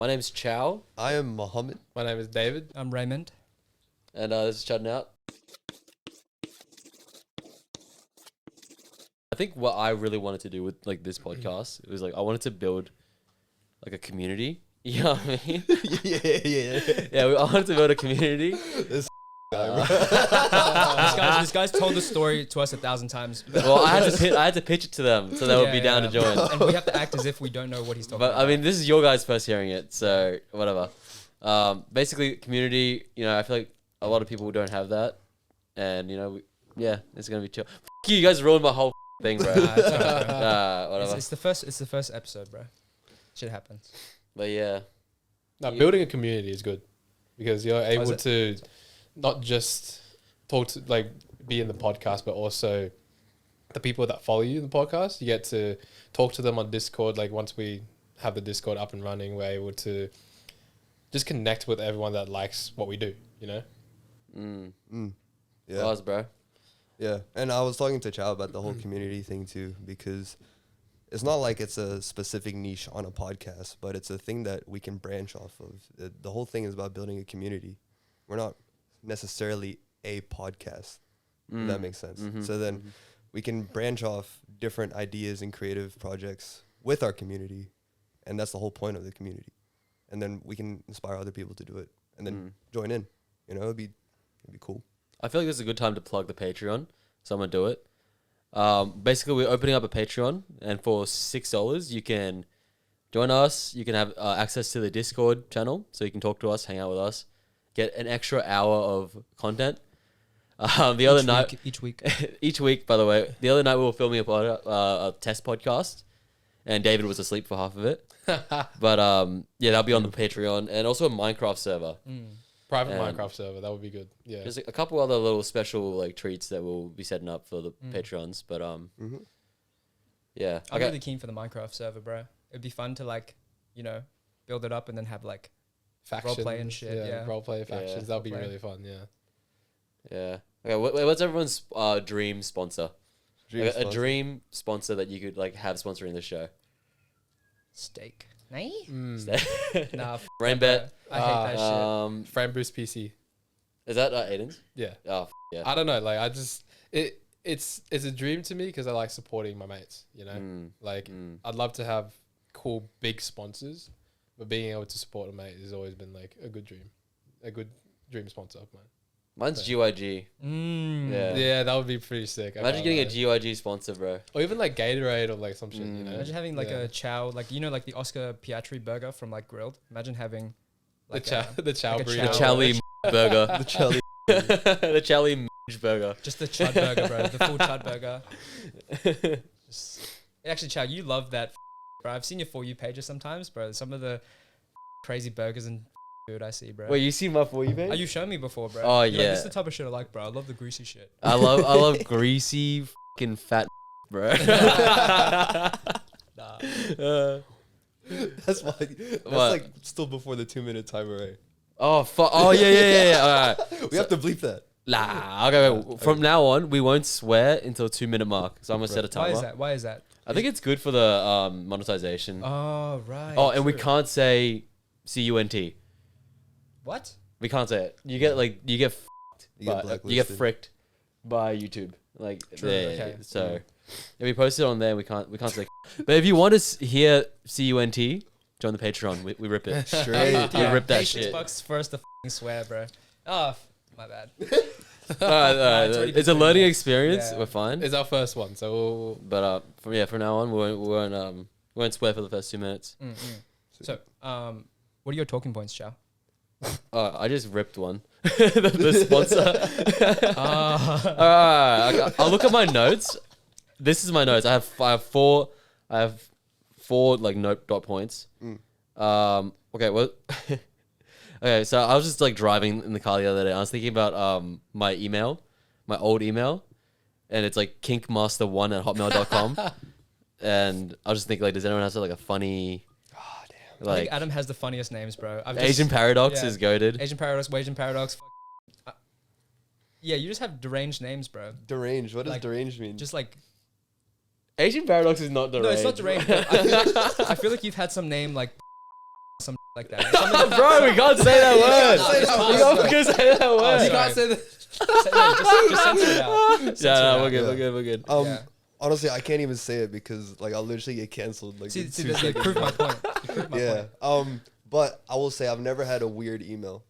My name's Chow. I am Mohammed. My name is David. I'm Raymond. And this is Chuddin Out. I think what I really wanted to do with like this podcast, it was like I wanted to build like a community. You know what I mean? yeah. I wanted to build a community. This guy's told the story to us 1,000 times. Well, I had to pitch it to them so they would be down to join. And we have to act as if we don't know what he's talking about. But I mean, this is your guys' first hearing it, so whatever. Basically, community. You know, I feel like a lot of people don't have that, and you know, it's gonna be chill. F you guys ruined my whole thing, bro. Whatever. It's the first episode, bro. Shit happens. But yeah. No, building a community is good because you're able to not just talk to like be in the podcast, but also the people that follow you in the podcast. You get to talk to them on Discord. Like once we have the Discord up and running, we're able to just connect with everyone that likes what we do. You know. Yeah. Buzz, bro. Yeah. And I was talking to Chow about the whole community thing too, because it's not like it's a specific niche on a podcast, but it's a thing that we can branch off of. The whole thing is about building a community. We're not necessarily a podcast, if that makes sense. So then we can branch off different ideas and creative projects with our community. And that's the whole point of the community. And then we can inspire other people to do it and then join in. You know, it'd be cool. I feel like this is a good time to plug the Patreon, so I'm gonna do it. Basically, we're opening up a Patreon, and for $6, you can join us. You can have access to the Discord channel, so you can talk to us, hang out with us, get an extra hour of content. Each week. Each week, by the way. The other night, we were filming a test podcast, and David was asleep for half of it. But that'll be on the Patreon, and also a Minecraft server. Private Minecraft server, that would be good. Yeah. There's a couple other little special like treats that we'll be setting up for the Patreons, but yeah. I'm really keen for the Minecraft server, bro. It'd be fun to like, you know, build it up and then have like Factions, roleplay and shit. Yeah. Roleplay factions. Yeah. That'll be really fun. Yeah. Yeah. Okay. What's everyone's dream sponsor? A dream sponsor that you could like have sponsoring the show. Steak. Nah. Nah. Rainbet. I hate that shit. Frame Boost PC. Is that Aiden's? Yeah. Oh yeah. I don't know. Like it's a dream to me because I like supporting my mates. You know, I'd love to have cool big sponsors, but being able to support a mate has always been like a good dream sponsor of mine. Mine's GYG. Yeah, that would be pretty sick. Imagine getting a GYG sponsor, bro. Or even like Gatorade or like some shit, you know? Imagine having like a Chow, like, you know, like the Oscar Piastri burger from like Grilled. Imagine having like the Chow like burrito. The Charlie burger. The Charlie. The Charlie burger. just the Chud burger, bro. The full Chud burger. Actually, Chow, you love that, bro. I've seen your For You pages sometimes, bro. Some of the crazy burgers and food I see, bro. Wait, you seen my For You page? Oh, you shown me before, bro. Oh, You're yeah. like, this is the type of shit I like, bro. I love the greasy shit. I love greasy fucking fat bro. Nah. That's like still before the 2-minute timer, right? Oh fuck! Oh yeah. All right. We have to bleep that. Nah. Okay. From now on, we won't swear until 2-minute mark. So I'm gonna set a timer. Why is that? I think it's good for the monetization. Oh right. Oh, and we true. can't say CUNT. What? We can't say it. You get blacklisted. you get fricked by YouTube. Like True, okay. So if we post it on there, we can't say. But if you want to hear CUNT, join the Patreon. We rip it. Straight. We rip that pay shit. $6 for us to swear, bro. Oh, my bad. All right. already It's a been learning 2 experience. Yeah. We're fine. It's our first one, so we'll But from now on, we won't swear for the first 2 minutes. So, what are your talking points, Chow? I just ripped one. the sponsor. All right. I'll look at my notes. This is my notes. I have four like note dot points. Okay. Well. Okay. So I was just like driving in the car the other day. I was thinking about my old email, and it's like kinkmaster1@hotmail.com. And I was just thinking like, does anyone have like a funny? I think Adam has the funniest names, bro. Asian Paradox is goated. Asian Paradox, Asian Paradox. Yeah, you just have deranged names, bro. Deranged. What does Like, deranged mean? Just like Asian Paradox is not deranged. no, it's not deranged. I feel like you've had some name like some like that. Something, Bro, we can't say that word. say that We word. can't say that word. You can't say that. just censor it out. Censor Yeah, it no, out. we're good. Yeah. We're good. We're good. Yeah. Honestly, I can't even say it because like I'll literally get canceled. Like See, in see 2 you seconds. proved my point. You proved my Yeah. point. But I will say I've never had a weird email.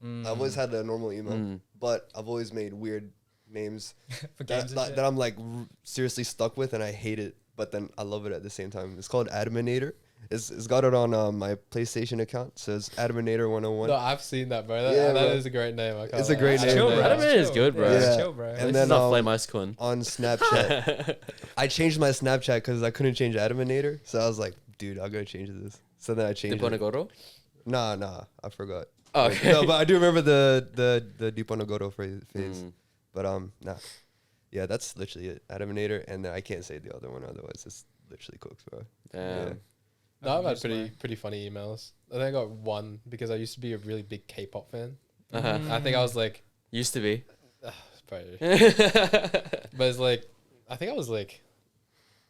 Mm. I've always had a normal email, Mm. but I've always made weird names For games and shit. that I'm like seriously stuck with, and I hate it, but then I love it at the same time. It's called Adminator. It's got it on my PlayStation account. It says Adminator 101. No, I've seen that, bro. Yeah, That bro. is a great name. I can't It's a lie. great I name, don't bro. know. Adam is good, bro. Yeah, Yeah. it's chill, bro. At And least then, it's not um, Flame Ice Queen. on Snapchat, I changed my Snapchat because I couldn't change Adminator. So I was like, dude, I'm gonna change this. So then I changed it. Diponegoro? Nah, I forgot. Oh, okay. No, but I do remember the Diponegoro phase. Mm. But nah. Yeah, that's literally it. Adminator, and then I can't say the other one, otherwise it's literally cooks, bro. Damn. No, I've had Used to pretty funny emails. I think I got one because I used to be a really big K-pop fan. Uh-huh. I think I was like, Used to be. probably, but it's like, I think I was like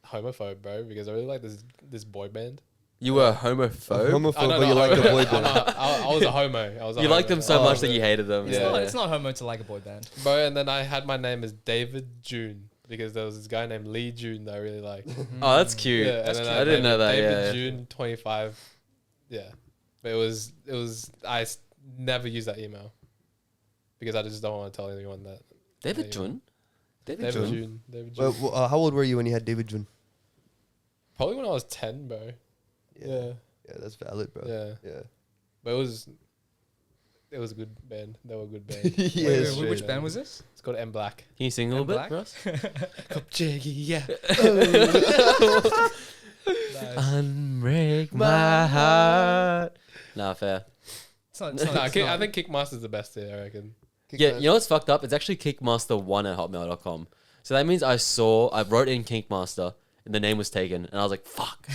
homophobe, bro, because I really like this boy band. You were a homophobe? Homophobe, no, but you no, like the boy I band. was a homo. I was a You liked homo. them so Oh, much that you hated them. It's, Yeah. not, it's not homo to like a boy band. Bro, and then I had my name as David June because there was this guy named Lee June that I really liked. Oh, that's cute. Yeah, That's and then cute. I I didn't know that. David Yeah. June 25. Yeah, but it was never use that email because I just don't want to tell anyone that. David Yeah. Jun? David June? June. David June. Well, how old were you when you had David Jun? Probably when I was 10, bro. Yeah. Yeah, that's valid, bro. Yeah. Yeah. But it was a good band. They were a good band. Yeah, Wait, straight, which man. band was this? It's called M Black. Can you sing a little And bit for us? Yeah. Nice. Unbreak my heart. Nah, fair. It's not, it's not, Nah, it's I not- think Kickmaster's the best here, I reckon. Yeah, you know what's fucked up? It's actually kickmaster1@hotmail.com. So that means I wrote in Kickmaster and the name was taken. And I was like, fuck.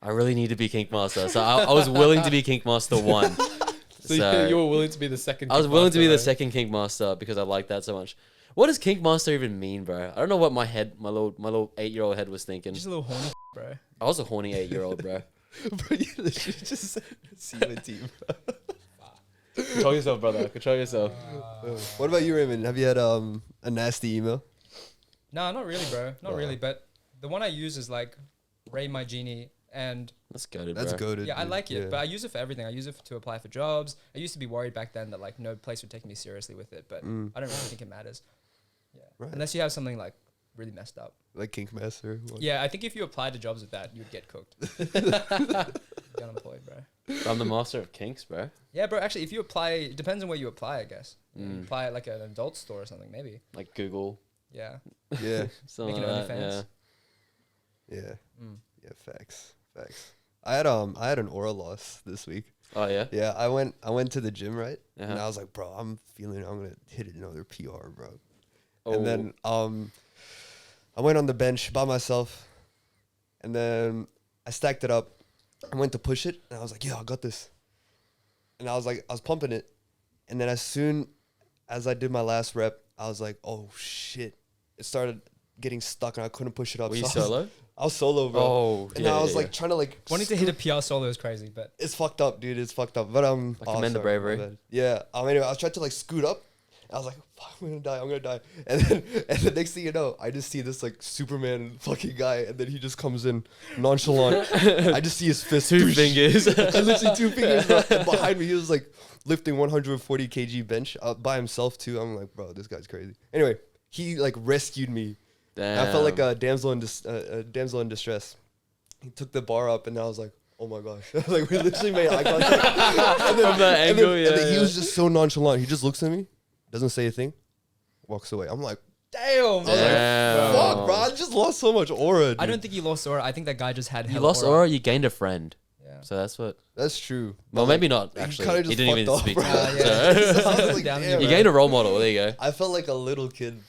I really need to be Kickmaster. So I was willing to be Kickmaster1. So you were willing to be the second. I was willing to be the Kickmaster, right? second Kickmaster because I like that so much. What does Kickmaster even mean, bro? I don't know what my little 8-year-old head was thinking. just a little horny, bro. I was a horny 8-year-old, bro. Bro, you literally just said Seaman team. Control yourself, brother. Control yourself. What about you, Raymond? Have you had a nasty email? No, not really, bro. Not Wow. really. But the one I use is like Ray My Genie, and That's goated, That's bro. goated. yeah, I dude. like it. Yeah. But I use it for everything. I use it to apply for jobs. I used to be worried back then that like no place would take me seriously with it, but Mm. I don't really think it matters. Yeah, Right. unless you have something like really messed up. Like Kinkmaster. What? Yeah, I think if you apply to jobs with that, you'd get cooked. You'd be unemployed, bro. I'm the master of kinks, bro. Yeah, bro. Actually, if you apply, it depends on where you apply, I guess. You Mm. apply at like an adult store or something, maybe. Like Google. Yeah. Yeah. Something Making like that. OnlyFans. Yeah. Mm. Yeah. Facts. I had an aura loss this week. Oh, yeah? Yeah, I went to the gym, right? And Uh-huh. I was like, bro, I'm gonna hit another PR, bro. Oh. And then I went on the bench by myself, and then I stacked it up. I went to push it, and I was like, yeah, I got this. And I was pumping it, and then as soon as I did my last rep, I was like, oh shit! It started getting stuck, and I couldn't push it up. Were you So solo? I was solo, bro. Oh, and yeah, I was yeah, like yeah. trying to like Wanting to hit a PR solo is crazy, but it's fucked up, dude. It's fucked up. But I commend the sorry, my bravery. bad. Yeah. Anyway, I was trying to like scoot up. I was like, fuck, I'm gonna die. And then the next thing you know, I just see this like Superman fucking guy, and then he just comes in nonchalant. I just see his fist. Two Doosh. fingers. I literally 2 fingers. Bro. And behind me, he was like lifting 140 kg bench by himself too. I'm like, bro, this guy's crazy. Anyway, he like rescued me. Damn. I felt like a damsel in distress. He took the bar up, and I was like, "Oh my gosh!" Like we literally made eye contact. And then, From that angle, and then he yeah. was just so nonchalant. He just looks at me, doesn't say a thing, walks away. I'm like, damn. Damn. "Fuck, bro! I just lost so much aura." I dude. don't think you lost aura. I think that guy just had You hella lost aura, you gained a friend. Yeah. So that's what. That's true. Well, But, maybe like, not, actually. kinda He just didn't even fucked off, speak. bro. yeah. So- I was like, Down damn, here, you bro. gained a role model. There you go. I felt like a little kid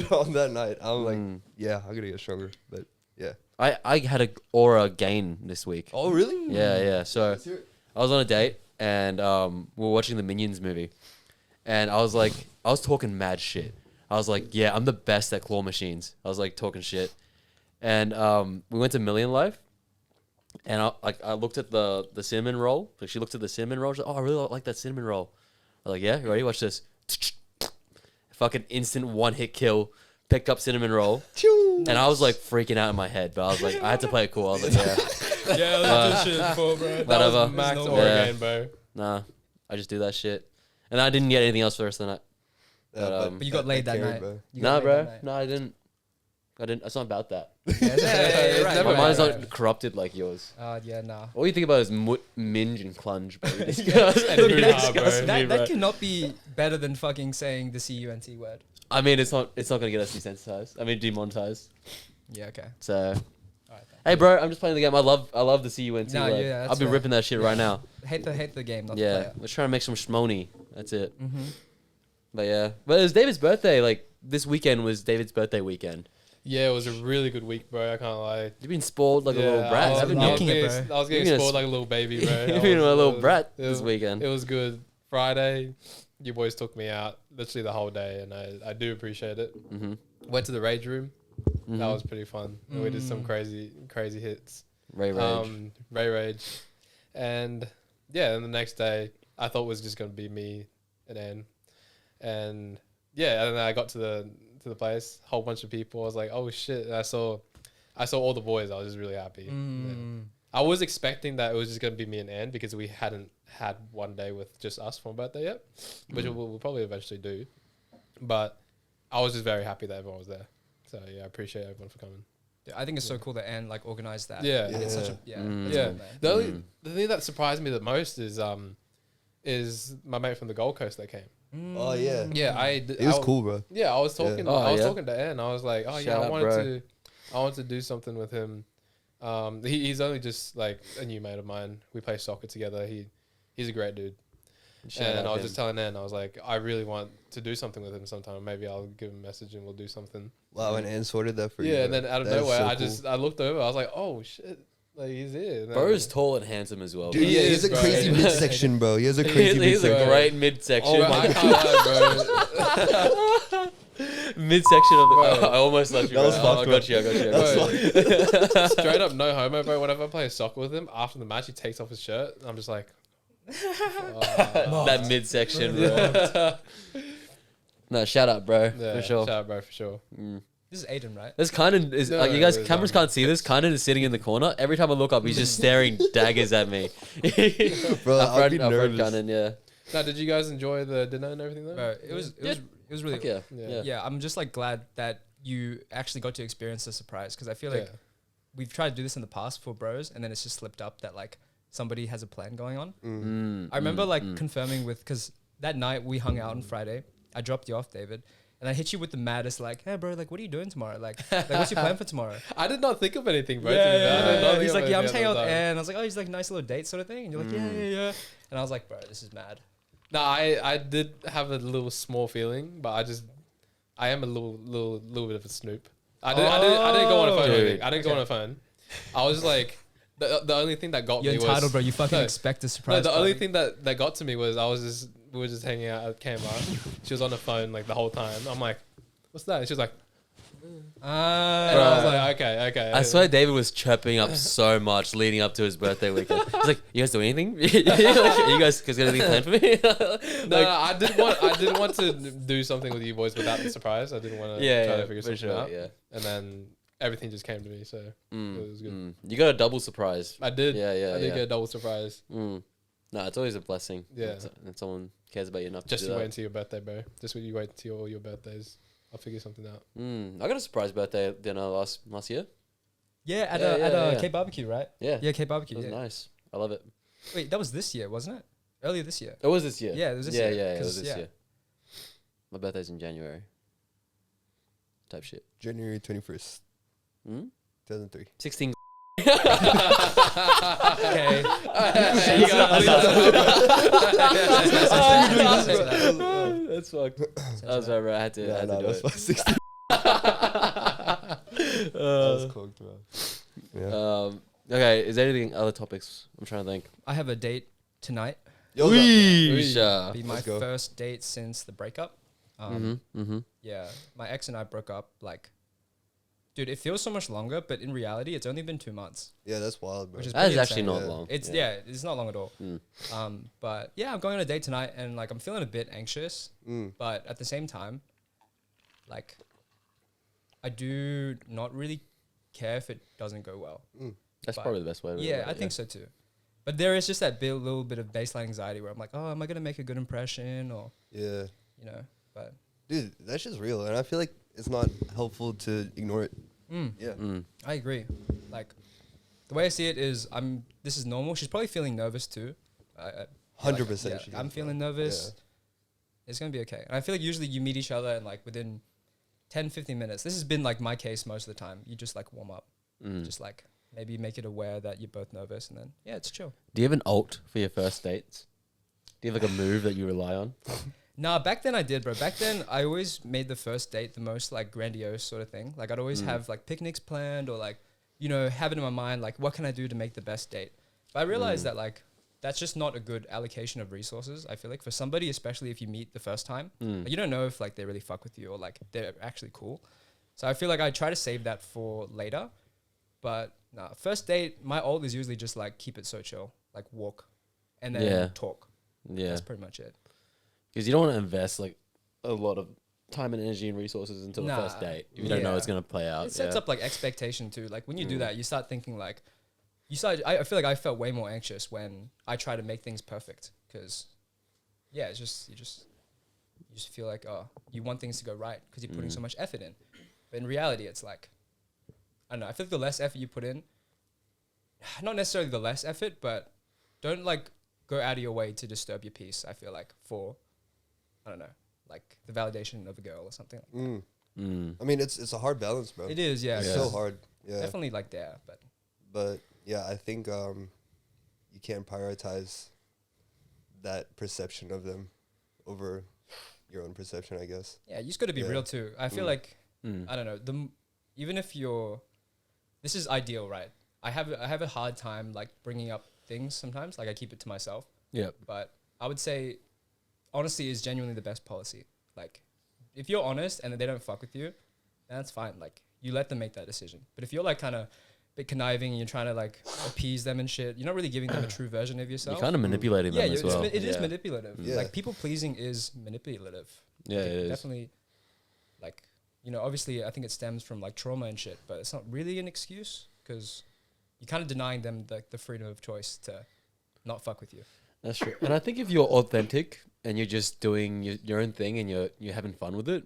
on that night. I'm like, Mm. yeah, I'm gonna get stronger. But yeah. I had a aura gain this week. Oh really? Yeah. So Let's hear it. I was on a date and we were watching the Minions movie, and I was talking mad shit. I was like, yeah, I'm the best at claw machines. I was like talking shit, and we went to Million Life, And I looked at the cinnamon roll. Like she looked at the cinnamon roll. She's like, "Oh, I really like that cinnamon roll." I was like, "Yeah, you ready? Watch this." Fucking instant one hit kill. Picked up cinnamon roll, and I was like freaking out in my head. But I was like, I had to play it cool. I was like, yeah, Yeah, that's shit before, bro. That whatever. was max No Oregon, bro. Nah, I just do that shit, and I didn't get anything else for the rest of the night. But you got laid that carried, night. bro. You got Nah, laid bro. that night. No, I didn't. It's not about that. Yeah, right, My never mind's right. not corrupted like yours. Yeah, nah. All you think about is minge and clunge, bro. And Look, hoo-ha, that's- bro. that cannot be better than fucking saying the CUNT word. I mean, it's not gonna get us desensitized. I mean, demonetized. Yeah, okay. So, Alright, hey, bro, I'm just playing the game. I love the CUNT No, word. yeah, I'll that's be fair. ripping that shit right now. hate the game, not the Yeah, player. we're trying to make some shmoney. That's it. Mm-hmm. But yeah, but it was David's birthday. Like this weekend was David's birthday weekend. Yeah, it was a really good week, bro. I can't lie. You've been spoiled like a little I brat, was, haven't I you? was Milking it, getting, bro. I was getting You're gonna spoiled like a little baby, bro. You've been a little brat it this was- weekend. It was good. Friday, you boys took me out literally the whole day, and I do appreciate it. Mm-hmm. Went to the rage room. Mm-hmm. That was pretty fun. And we did some crazy hits. Ray Rage. Ray Rage. And yeah, and the next day I thought it was just gonna be me and Anne. And yeah, and then I got to the place, whole bunch of people. I was like, oh shit. And I saw all the boys. I was just really happy. Yeah. I was expecting that it was just gonna be me and Anne because we hadn't had one day with just us for my birthday yet, which we'll probably eventually do. But I was just very happy that everyone was there. So yeah, I appreciate everyone for coming. I think it's so cool that Anne like organized that. Yeah. And it's such a Yeah. that's Yeah. cool, man. The thing that surprised me the most is my mate from the Gold Coast that came. Oh yeah, Yeah, it was cool, bro. Yeah, I was talking. Oh, I was yeah? talking to Anne. I was like, oh yeah, Shout out, bro. I wanted to do something with him. He's only just like a new mate of mine. We play soccer together. He's a great dude. And I was just telling Anne, I was like, I really want to do something with him sometime. Maybe I'll give him a message and we'll do something. Wow, and Ann sorted that for you. Yeah, and bro. then out of That is nowhere, so cool. I looked over. I was like, oh shit, like he's here. And Bro then- is tall and handsome as well. Dude, He yeah, is, he's a bro. crazy midsection, bro. He has a He's crazy a midsection. great midsection. Oh my god, bro. Midsection of the. Bro. I almost let you. That was bro. fucked, I got you. I got you. I That got was you. Straight up, no homo, bro. Whenever I play soccer with him, after the match, he takes off his shirt. And I'm just like, That midsection, bro. No, shout out, bro. yeah, For sure. shout out, bro, for sure. This is Aiden, right? This kind of is No, like you guys. it was, Cameras can't see this. Kind of is sitting in the corner. Every time I look up, he's just staring daggers at me. Bro, Our I'd be friend nervous. Cannon, yeah. Now, did you guys enjoy the dinner and everything though? Bro, it was really Fuck yeah. Yeah. Yeah. yeah, I'm just like glad that you actually got to experience the surprise because I feel like Yeah. we've tried to do this in the past for bros and then it's just slipped up that like somebody has a plan going on. I remember confirming with because that night we hung out on Friday. I dropped you off, David, and I hit you with the maddest like, hey bro, like what are you doing tomorrow? Like what's your plan for tomorrow? I did not think of anything, bro. to be fair. I did not think He's of like, yeah, I'm just anything hanging out at with the time. Anne. I was like, oh, he's like nice little date sort of thing, and you're like, yeah. And I was like, bro, this is mad. No, I did have a little small feeling, but I am a little bit of a snoop. I didn't go on a phone. or Dude. anything. I didn't go on a phone. I was just like, the only thing that got You're me was entitled, bro. You fucking No. expect a No, surprise. the only party. thing that got to me was we were just hanging out at Kmart. She was on the phone like the whole time. I'm like, what's that? And she was like, and I was like, okay. I swear David was chirping up so much leading up to his birthday weekend. He's like, "You guys do anything? You guys got anything planned for me?" No, I didn't want to do something with you boys without the surprise. I didn't want to try to figure for something sure, out. yeah. And then everything just came to me, so it was good. You got a double surprise. I did. Yeah, yeah, I did yeah. get a double surprise. No, it's always a blessing. Yeah. That someone cares about you enough Just to you do wait that. until your birthday, bro. Just when you wait until all your birthdays. I'll figure something out. I got a surprise birthday dinner last year. Yeah, at Yeah, a yeah. K barbecue, right? Yeah, Yeah, K barbecue. it was Yeah. nice. I love it. Wait, that was this year, wasn't it? Earlier this year. It was this year. Yeah, it was this yeah, year. Yeah, it 'Cause, was this yeah. year. My birthday's in January. Type shit. January 21st, Hmm? 2003. 16. Okay. That's fucked. That was right, bro. I had to, I had to do that's it. 16. That was cooked, bro. Yeah. Okay, is there anything other topics? I'm trying to think. I have a date tonight. Yo, Weesh. Be my Let's go. first date since the breakup. Yeah, my ex and I broke up like, dude, it feels so much longer, but in reality, it's only been 2 months. Yeah, that's wild, bro. Which is That is pretty actually insane. not long. It's it's not long at all. But yeah, I'm going on a date tonight, and like I'm feeling a bit anxious, but at the same time, like I do not really care if it doesn't go well. That's But probably the best way to Yeah, I think so too. But there is just that little bit of baseline anxiety where I'm like, oh, am I gonna make a good impression, or Yeah. you know? But Dude, that's just real. And I feel like it's not helpful to ignore it. Yeah. I agree. Like the way I see it is, this is normal. She's probably feeling nervous too. 100%. Yeah, I'm feeling nervous. Yeah. It's gonna be okay. And I feel like usually you meet each other and like within 10, 15 minutes. This has been like my case most of the time. You just like warm up, just like maybe make it aware that you're both nervous, and then yeah, it's chill. Do you have an alt for your first dates? Do you have like a move that you rely on? Nah, back then I did, bro. Back then I always made the first date the most like grandiose sort of thing. Like I'd always have like picnics planned, or like, you know, have it in my mind like what can I do to make the best date. But I realized that like that's just not a good allocation of resources. I feel like for somebody, especially if you meet the first time, like, you don't know if like they really fuck with you or like they're actually cool. So I feel like I try to save that for later. But nah, first date, my alt is usually just like keep it so chill, like walk, and then talk. Yeah, That's pretty much it. because you don't want to invest like a lot of time and energy and resources into the first date if you don't know it's gonna play out. It sets up like expectation too. Like when you do that, you start thinking like, I feel like I felt way more anxious when I try to make things perfect, because yeah, it's just you just feel like, oh, you want things to go right because you're putting so much effort in. But in reality, it's like, I don't know. I feel like the less effort you put in, not necessarily the less effort, but don't like go out of your way to disturb your peace. I feel like for, I don't know, like the validation of a girl or something like that. I mean, it's a hard balance, bro. It is, yeah. It's so hard. Yeah. Definitely like there, But yeah, I think you can't prioritize that perception of them over your own perception, I guess. yeah, you just got to be real too. I feel like, I don't know, even if this is ideal, right? I have a hard time like bringing up things sometimes. Like I keep it to myself. Yep. But I would say honesty is genuinely the best policy. Like if you're honest and they don't fuck with you, then that's fine. Like you let them make that decision. But if you're like kind of bit conniving and you're trying to like appease them and shit, you're not really giving them a true version of yourself. You're kind of manipulating them as well. It is manipulative. Yeah. Like people pleasing is manipulative. Yeah, Like, it is. definitely. Like, you know, obviously I think it stems from like trauma and shit, but it's not really an excuse because you're kind of denying them the freedom of choice to not fuck with you. That's true. And I think if you're authentic and you're just doing your own thing and you're having fun with it,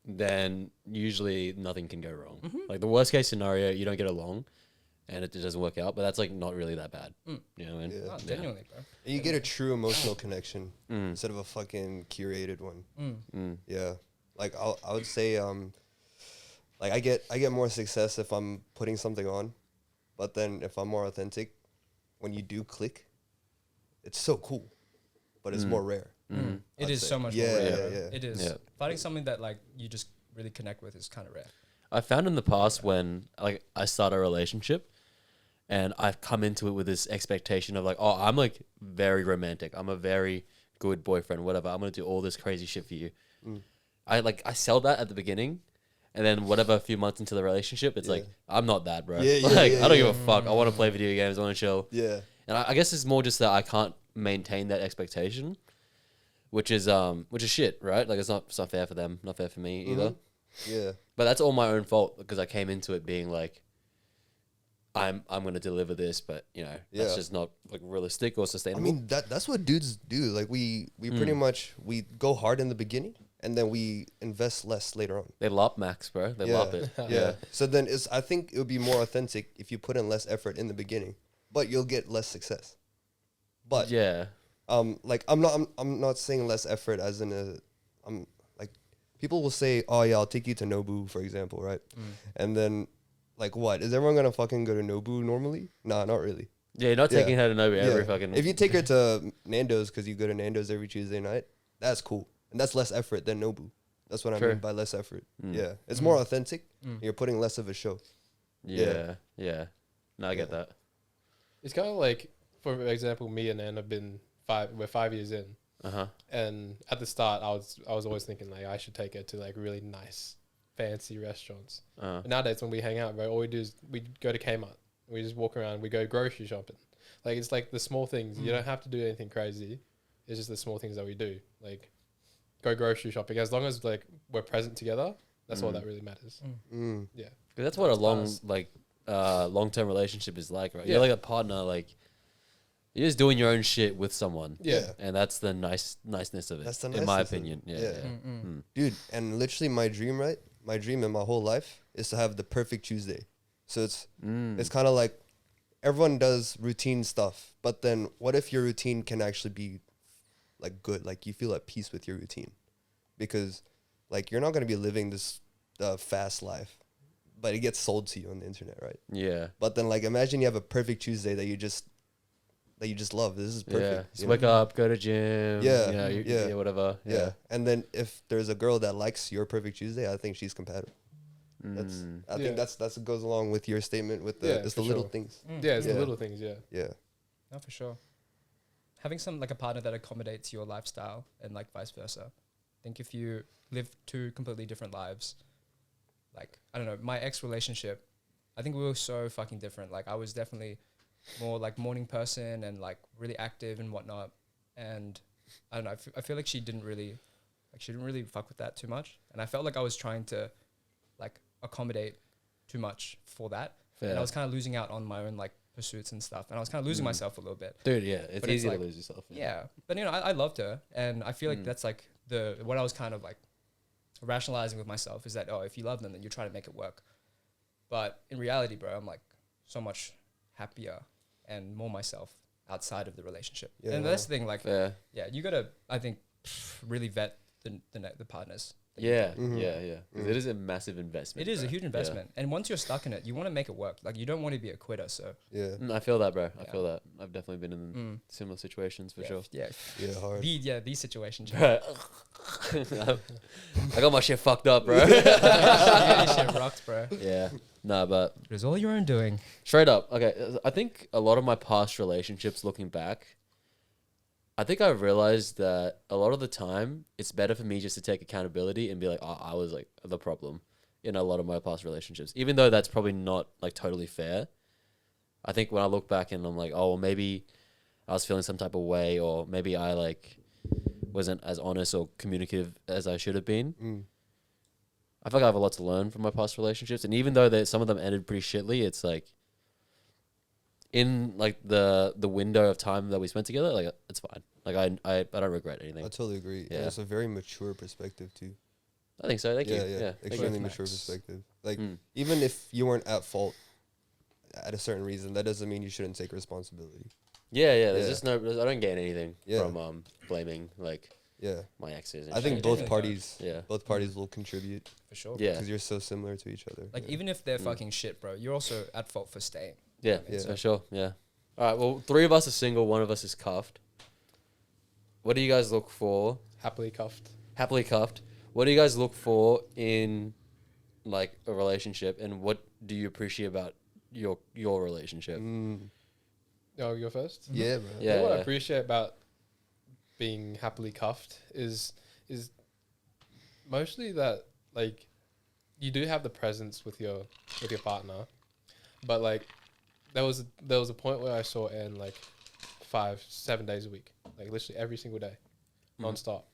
then usually nothing can go wrong. Like the worst case scenario, you don't get along and it just doesn't work out, but that's like not really that bad. You know what I mean? Yeah. Oh, genuinely, bro. And you get a true emotional connection instead of a fucking curated one. Yeah. Like I would say like I get more success if I'm putting something on, but then if I'm more authentic, when you do click, it's so cool, but it's more rare. It is say. so much Yeah, more rare. yeah, bro. yeah. It is. Yeah. Finding something that like you just really connect with is kind of rare. I found in the past when like I start a relationship and I've come into it with this expectation of like, oh, I'm like very romantic. I'm a very good boyfriend, whatever. I'm going to do all this crazy shit for you. I sell that at the beginning. And then whatever, a few months into the relationship, it's like, I'm not that, bro. Yeah, yeah, like, yeah, I don't yeah. give a fuck. I want to play video games. I want to chill. Yeah. And I guess it's more just that I can't maintain that expectation, which is shit, right? Like it's not fair for them, not fair for me either. Yeah. But that's all my own fault because I came into it being like, I'm going to deliver this, but you know, that's Yeah. just not like realistic or I sustainable. mean that's what dudes do. Like we pretty much we go hard in the beginning and then we invest less later on. They lop max, bro. They Yeah. lop it. Yeah. So then I think it would be more authentic if you put in less effort in the beginning, but you'll get less success. But Yeah. like I'm not saying less effort as in I'm like people will say, oh yeah, I'll take you to Nobu, for example, right? And then like what? Is everyone gonna fucking go to Nobu normally? Nah, not really. Yeah, you're not Yeah. taking her to Nobu every Yeah. fucking... If you take her to Nando's because you go to Nando's every Tuesday night, that's cool. And that's less effort than Nobu. That's what I Sure. mean by less effort. Yeah. It's more authentic. You're putting less of a show. Yeah. Yeah. No, I get that. It's kind of like, for example, me and Ann have been we're 5 years in. Uh-huh. And at the start, I was always thinking like I should take her to like really nice fancy restaurants. Uh, But nowadays, when we hang out, bro, all we do is we go to Kmart. We just walk around. We go grocery shopping. Like, it's like the small things. You don't have to do anything crazy. It's just the small things that we do. Like, go grocery shopping. As long as like we're present together, that's all that really matters. Yeah. 'cause that's what a bars. long term relationship is like, right? Yeah. You're like a partner, like you're just doing your own shit with someone. Yeah. And that's the niceness of it. That's the in my niceness of it. opinion. Yeah. Yeah. Mm. Dude, and literally my dream, right? My dream in my whole life is to have the perfect Tuesday. So it's kind of like everyone does routine stuff, but then what if your routine can actually be like good? Like you feel at peace with your routine, because like you're not going to be living this fast life, but it gets sold to you on the internet, right? Yeah. But then like imagine you have a perfect Tuesday that you just love. This is perfect. Yeah. you Just know? wake up, go to gym. Yeah, You know, yeah. whatever. Yeah. And then if there's a girl that likes your perfect Tuesday, I think she's compatible. That's I think that's what goes along with your statement with the Yeah, it's the for little sure. things. Yeah, it's Yeah. the little things. Yeah. Yeah. No, for sure. Having some like a partner that accommodates your lifestyle and like vice versa. I think if you live two completely different lives, like I don't know, my ex relationship, I think we were so fucking different. Like I was definitely more like morning person and like really active and whatnot. And I don't know, I feel like she didn't really fuck with that too much. And I felt like I was trying to like accommodate too much for that. Fair. And I was kind of losing out on my own like pursuits and stuff. And I was kind of losing myself a little bit. Dude, yeah. It's But it's easy like- to lose yourself. Yeah, but you know, I loved her, and I feel like that's like what I was kind of like rationalizing with myself is that if you love them, then you try to make it work. But in reality, bro, I'm like so much happier and more myself outside of the relationship. Yeah. And that's the thing, like, Yeah. yeah, you gotta, I think, really vet the partners. Yeah. Mhm. Yeah. Yeah. 'Cause it is a massive investment. It is a bro. huge investment, and once you're stuck in it, you want to make it work. Like, you don't want to be a quitter. So Yeah. I feel that, bro. I Yeah. feel that. I've definitely been in similar situations for yeah, sure. yeah, Yeah, hard. these situations. Bro. I got my shit fucked up, bro. Yeah, this shit rocked, bro. Yeah. Nah, but It was all your own doing. straight up. Okay. I think a lot of my past relationships, looking back, I think I realized that a lot of the time it's better for me just to take accountability and be like, oh, I was like the problem in a lot of my past relationships, even though that's probably not like totally fair. I think when I look back and I'm like, oh, well, maybe I was feeling some type of way, or maybe I like wasn't as honest or communicative as I should have been. I feel like I have a lot to learn from my past relationships, and even though some of them ended pretty shitly, it's like in like the window of time that we spent together, like it's fine. Like I don't regret I anything. totally agree. Yeah. And it's a very mature perspective too. I think so. Thank you. Yeah, Yeah, thank you. extremely Max. mature perspective. Like Mm. even if you weren't at fault at a certain reason, that doesn't mean you shouldn't take responsibility. Yeah. There's Yeah. just no. I don't gain anything Yeah. from blaming like Yeah. my exes. And I think shit. both Yeah. parties Yeah. will contribute For sure. Yeah. because you're so similar to each other. Like, yeah. even if they're fucking shit, bro, you're also at fault for staying. Yeah. Yeah. For sure. Yeah. All right. Well, 3 of us are single. 1 of us is cuffed. What do you guys look for? Happily cuffed. Happily cuffed. What do you guys look for in like a relationship, and what do you appreciate about your relationship? Oh, you go first. Yeah, bro. Yeah. What I appreciate about being happily cuffed is mostly that like you do have the presence with your partner, but like there was a point where I saw Anne like 5-7 days a week, like literally every single day, nonstop.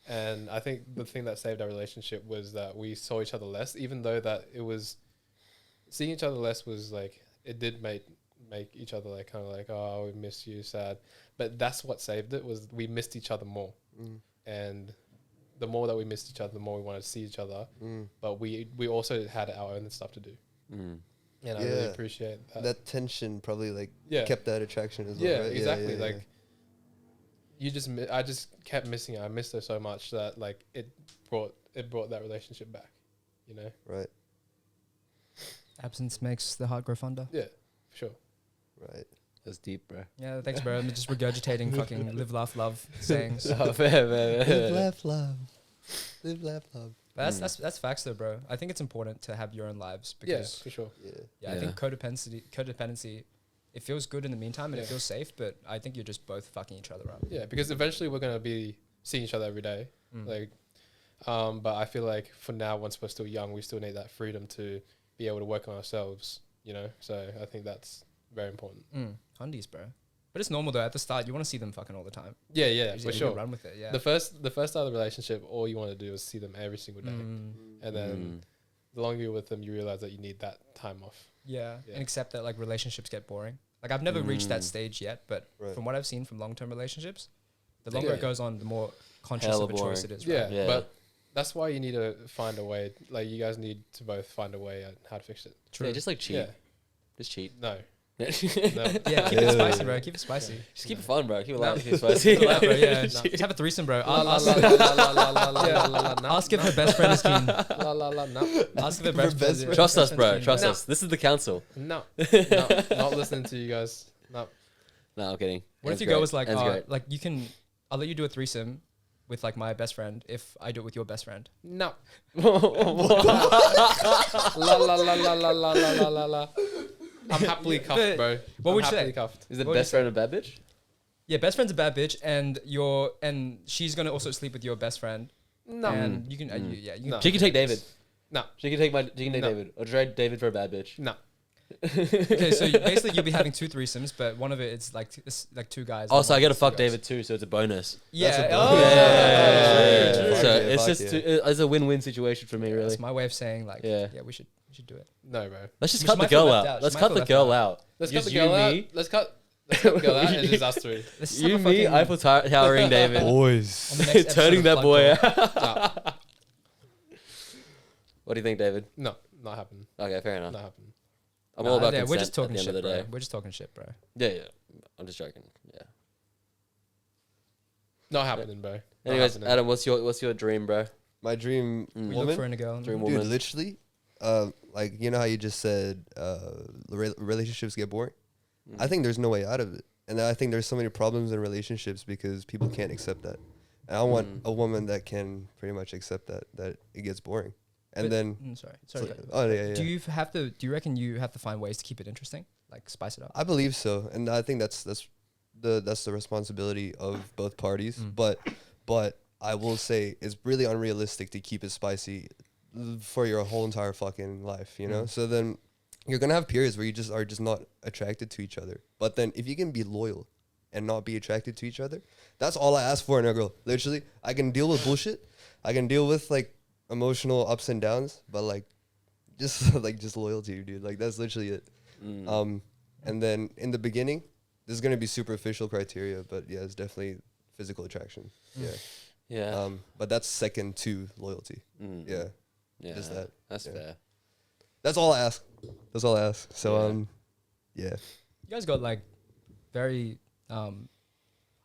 And I think the thing that saved our relationship was that we saw each other less, even though that it was seeing each other less was like it did make each other like kind of like, oh, we miss you, sad. But that's what saved it, was we missed each other more. And the more that we missed each other, the more we wanted to see each other. But we also had our own stuff to do. And I really Yeah. appreciate that. That tension probably like Yeah. kept that attraction as well. Yeah, right? exactly. Yeah, Like I just kept missing her. I missed her so much that like it brought that relationship back, you know? right, Absence makes the heart grow fonder. Yeah, for sure. right. That's deep, bro. Yeah, thanks, bro. I'm just regurgitating fucking live, laugh, love sayings. Oh, fair. Live, laugh, love. Live, laugh, love. But that's facts, though, bro. I think it's important to have your own lives Yeah, because for sure. Yeah. I think codependency, it feels good in the meantime and it feels safe, but I think you're just both fucking each other up. Yeah, because eventually we're gonna be seeing each other every day. Like, But I feel like for now, once we're still young, we still need that freedom to be able to work on ourselves, you know? So I think that's very important. Hundies, bro. But it's normal though. At the start, you want to see them fucking all the time. Yeah, You for just sure. run with it. Yeah. The first start of the relationship, all you want to do is see them every single day. And then the longer you're with them, you realize that you need that time off. Yeah. Yeah. And accept that like relationships get boring. Like I've never reached that stage yet, but from what I've seen from long-term relationships, the longer it goes on, the more conscious Hella of a choice boring. it is. Right? Yeah, but that's why you need to find a way. Like you guys need to both find a way at how to fix it. True. Yeah, just like cheat. Yeah. Just cheat. No. No. Yeah, keep it spicy, bro. Keep it spicy. Just keep it fun, bro. Keep it light. No. Keep it spicy. Chill out, bro. Yeah. Just have a threesome, bro. Ask if her best friend is keen. Ask if her best friend. Trust us, bro. keen. Trust No. us. This is the council. No, not listening to you guys. No. No, I'm kidding. What if Ends you great. go was like, Ends great. like you can, I'll let you do a threesome with like my best friend if I do it with your best friend. No. La la la la la la la la la la. I'm happily cuffed, But bro. what would you happily say? Cuffed. Is the What do you best friend a bad bitch? Yeah, best friend's a bad bitch, and she's gonna also sleep with your best friend. No. And you can, you can. No. She can take David. No. She can take No. David. Or trade David for a bad bitch. No. Okay, so basically you'll be having two threesomes, but one of it's like two guys. Oh, and so I one gotta is two fuck guys. David too, so it's a bonus. Yeah. That's a Oh, bonus. Yeah. True, So true. it's Fuck just yeah. it's a win-win situation for me, really. That's my way of saying like, Yeah. we should do it. No, bro. Let's just She cut the might feel girl left out. out. Let's She cut might the feel girl left out. Let's Just cut the you, girl out. me. Let's cut the girl out and just us three. Let's just You, have a me, fucking- Eiffel Towering David. Boys. on the next episode Turning of that Plug boy Talk. out. No. What do you think, David? No, not happening. Okay, fair enough. Not happening. I'm all about Yeah, consent we're just talking at the shit, end of the bro. day. We're just talking shit, bro. Yeah. I'm just joking. Yeah. Not happening, bro. Not Anyways, happening. Adam, what's your dream, bro? My dream We look woman. for in a girl. Dream Dude, woman. literally, like you know how you just said relationships get boring. I think there's no way out of it, and I think there's so many problems in relationships because people can't accept that. And I want a woman that can pretty much accept that it gets boring, and But- then sorry. oh yeah. Do you reckon you have to find ways to keep it interesting, like spice it up? I believe so, and I think that's the responsibility of both parties. But I will say it's really unrealistic to keep it spicy for your whole entire fucking life, you know. So then you're gonna have periods where you just are just not attracted to each other. But then if you can be loyal and not be attracted to each other, that's all I ask for in a girl. Literally, I can deal with bullshit. I can deal with like emotional ups and downs, but like just just loyalty, dude. Like that's literally it. And then in the beginning, this is gonna be superficial criteria, but yeah, it's definitely physical attraction. Yeah. Yeah. But that's second to loyalty. Yeah. Yeah. just that. That's Yeah. fair. That's all I ask. That's all I ask. So yeah. You guys got like very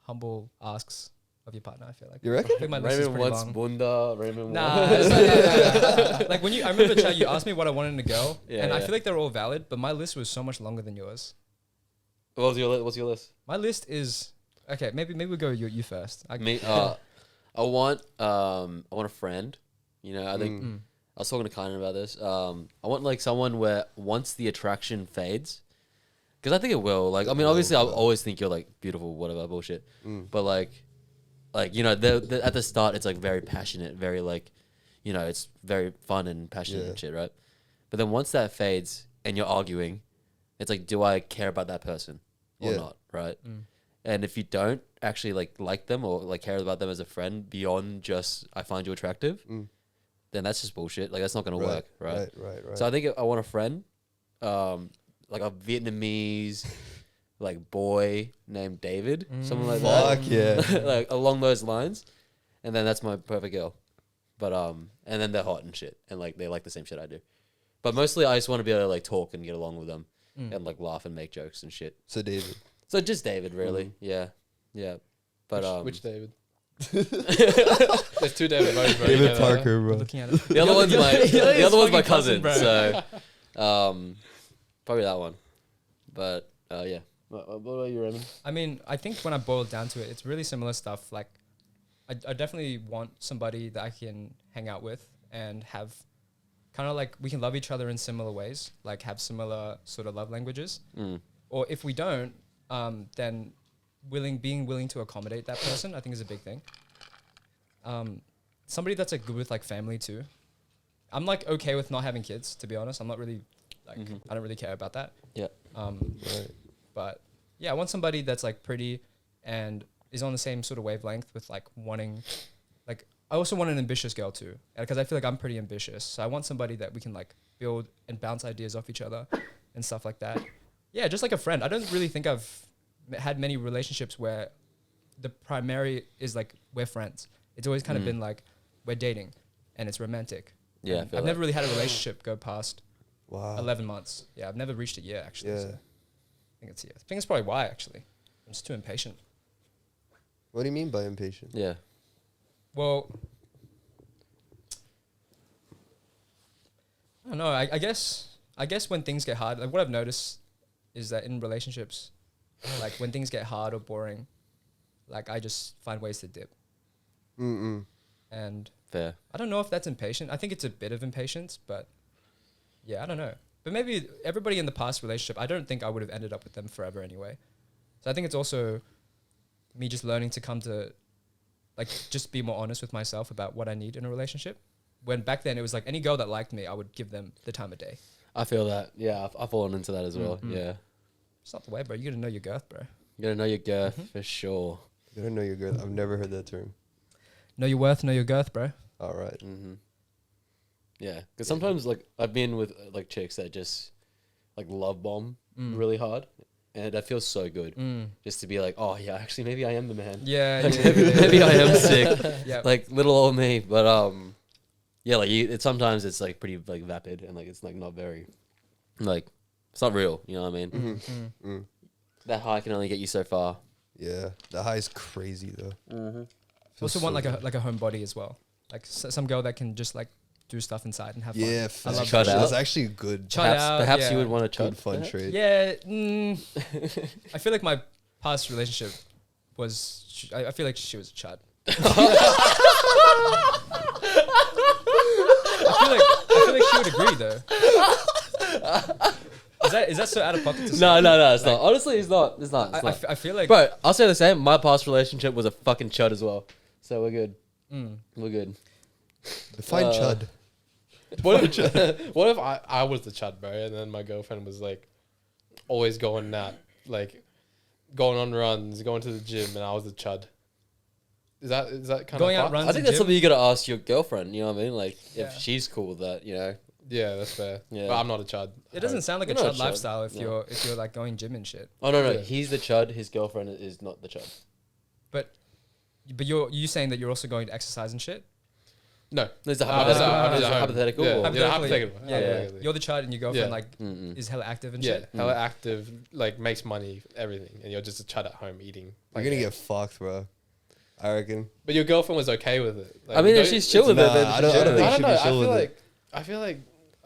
humble asks of your partner. I feel like. You reckon? I think my list is Raymond pretty wants long. bunda. Raymond Nah, wants. it's like, like when I remember Chad, you asked me what I wanted in a girl, Yeah, and I yeah. feel like they're all valid, but my list was so much longer than yours. What's your list? My list is okay. Maybe we'll go you first. Me. I want a friend. You know, I think I was talking to Kynan about this. I want like someone where once the attraction fades, because I think it will. Like, I mean, obviously, I always think you're like beautiful, whatever bullshit. But like you know, at the start, it's like very passionate, very like, you know, it's very fun and passionate and shit, right? But then once that fades and you're arguing, it's like, do I care about that person or not, right? And if you don't actually like them or like care about them as a friend beyond just I find you attractive, then that's just bullshit. Like that's not gonna work, right? Right. So I think I want a friend, like a Vietnamese, like boy named David, something like Fuck that. yeah. Like along those lines, and then that's my perfect girl. But and then they're hot and shit, and like they like the same shit I do. But mostly I just want to be able to like talk and get along with them, and like laugh and make jokes and shit. So David. So just David, really. Yeah. But Which David? There's two David Rose, bro. You know David that? Parker, We're bro. looking at it. the other one's my the other one's my cousin. bro. So probably that one. But yeah. What about you, Raymond? I mean, I think when I boil it down to it, it's really similar stuff. Like, I definitely want somebody that I can hang out with and have kind of like we can love each other in similar ways, like have similar sort of love languages. Or if we don't, then being willing to accommodate that person, I think is a big thing. somebody that's like good with like family too. I'm like okay with not having kids, to be honest. I'm not really like I don't really care about that. Yeah. Right. But yeah, I want somebody that's like pretty and is on the same sort of wavelength with like wanting, like I also want an ambitious girl too, because I feel like I'm pretty ambitious. So I want somebody that we can like build and bounce ideas off each other and stuff like that. Yeah, just like a friend. I don't really think I've had many relationships where the primary is like we're friends. It's always kind of been like we're dating and it's romantic. Yeah, I've never really had a relationship go past Wow. 11 months. Yeah, I've never reached a year actually. Yeah. So I think it's probably why actually. I'm just too impatient. What do you mean by impatient? Yeah. Well, I don't know. I guess when things get hard, like what I've noticed is that in relationships, like when things get hard or boring, like I just find ways to dip. And Fair. I don't know if that's impatient. I think it's a bit of impatience, but yeah, I don't know. But maybe everybody in the past relationship, I don't think I would have ended up with them forever anyway. So I think it's also me just learning to come to, like, just be more honest with myself about what I need in a relationship. When back then it was like any girl that liked me, I would give them the time of day. I feel that. Yeah, I've fallen into that as well. Yeah. It's not the way, bro. You gotta know your girth, bro. You gotta know your girth for sure. You don't know your girth. I've never heard that term. Know your worth, know your girth, bro. All right. Yeah, because sometimes like I've been with like chicks that just like love bomb really hard, and that feels so good just to be like, oh yeah, actually maybe I am the man. Yeah, Maybe I am sick. Yeah. Like little old me, but yeah, like sometimes it's like pretty like vapid and like it's like not very like it's not real. You know what I mean? That high can only get you so far. Yeah, the high is crazy though. Also want like a homebody as well. Like some girl that can just like do stuff inside and have fun. Yeah, I love Chud that. out. That's actually a good, Perhaps yeah. you would want to chug good fun trade. Yeah, I feel like my past relationship was. I feel like she was a chud. I feel like she would agree though. Is that so out of pocket? To say? No, it's not. Honestly, it's not. It's not. I feel like, bro, I'll say the same. My past relationship was a fucking chud as well, so we're good. We're good. Define chud. What if I was the chud, bro, and then my girlfriend was like always going out, like going on runs, going to the gym, and I was the chud. Is that kind Going of out runs? I think that's something you gotta ask your girlfriend. You know what I mean? Like Yeah. if she's cool with that, you know. Yeah, that's fair. Yeah. But I'm not a chud. It doesn't sound like a You're not chud a chud. lifestyle if No. you're like going gym and shit. Oh no, Yeah. he's the chud. His girlfriend is not the chud. But you saying that you're also going to exercise and shit. No. There's a hypothetical. hypothetical. Yeah. or- Hypothetical. Yeah, yeah. Hypothetically. You're the chud and your girlfriend Yeah. like is hella active and Yeah, shit. hella active, like makes money, everything, and you're just a chud at home eating. You're gonna get fucked, bro. I reckon. But your girlfriend was okay with it. Like, I mean, if don't- she's chill with it, Nah, then I she's don't- I chill don't with think it. I don't know. should be chill with it. I feel like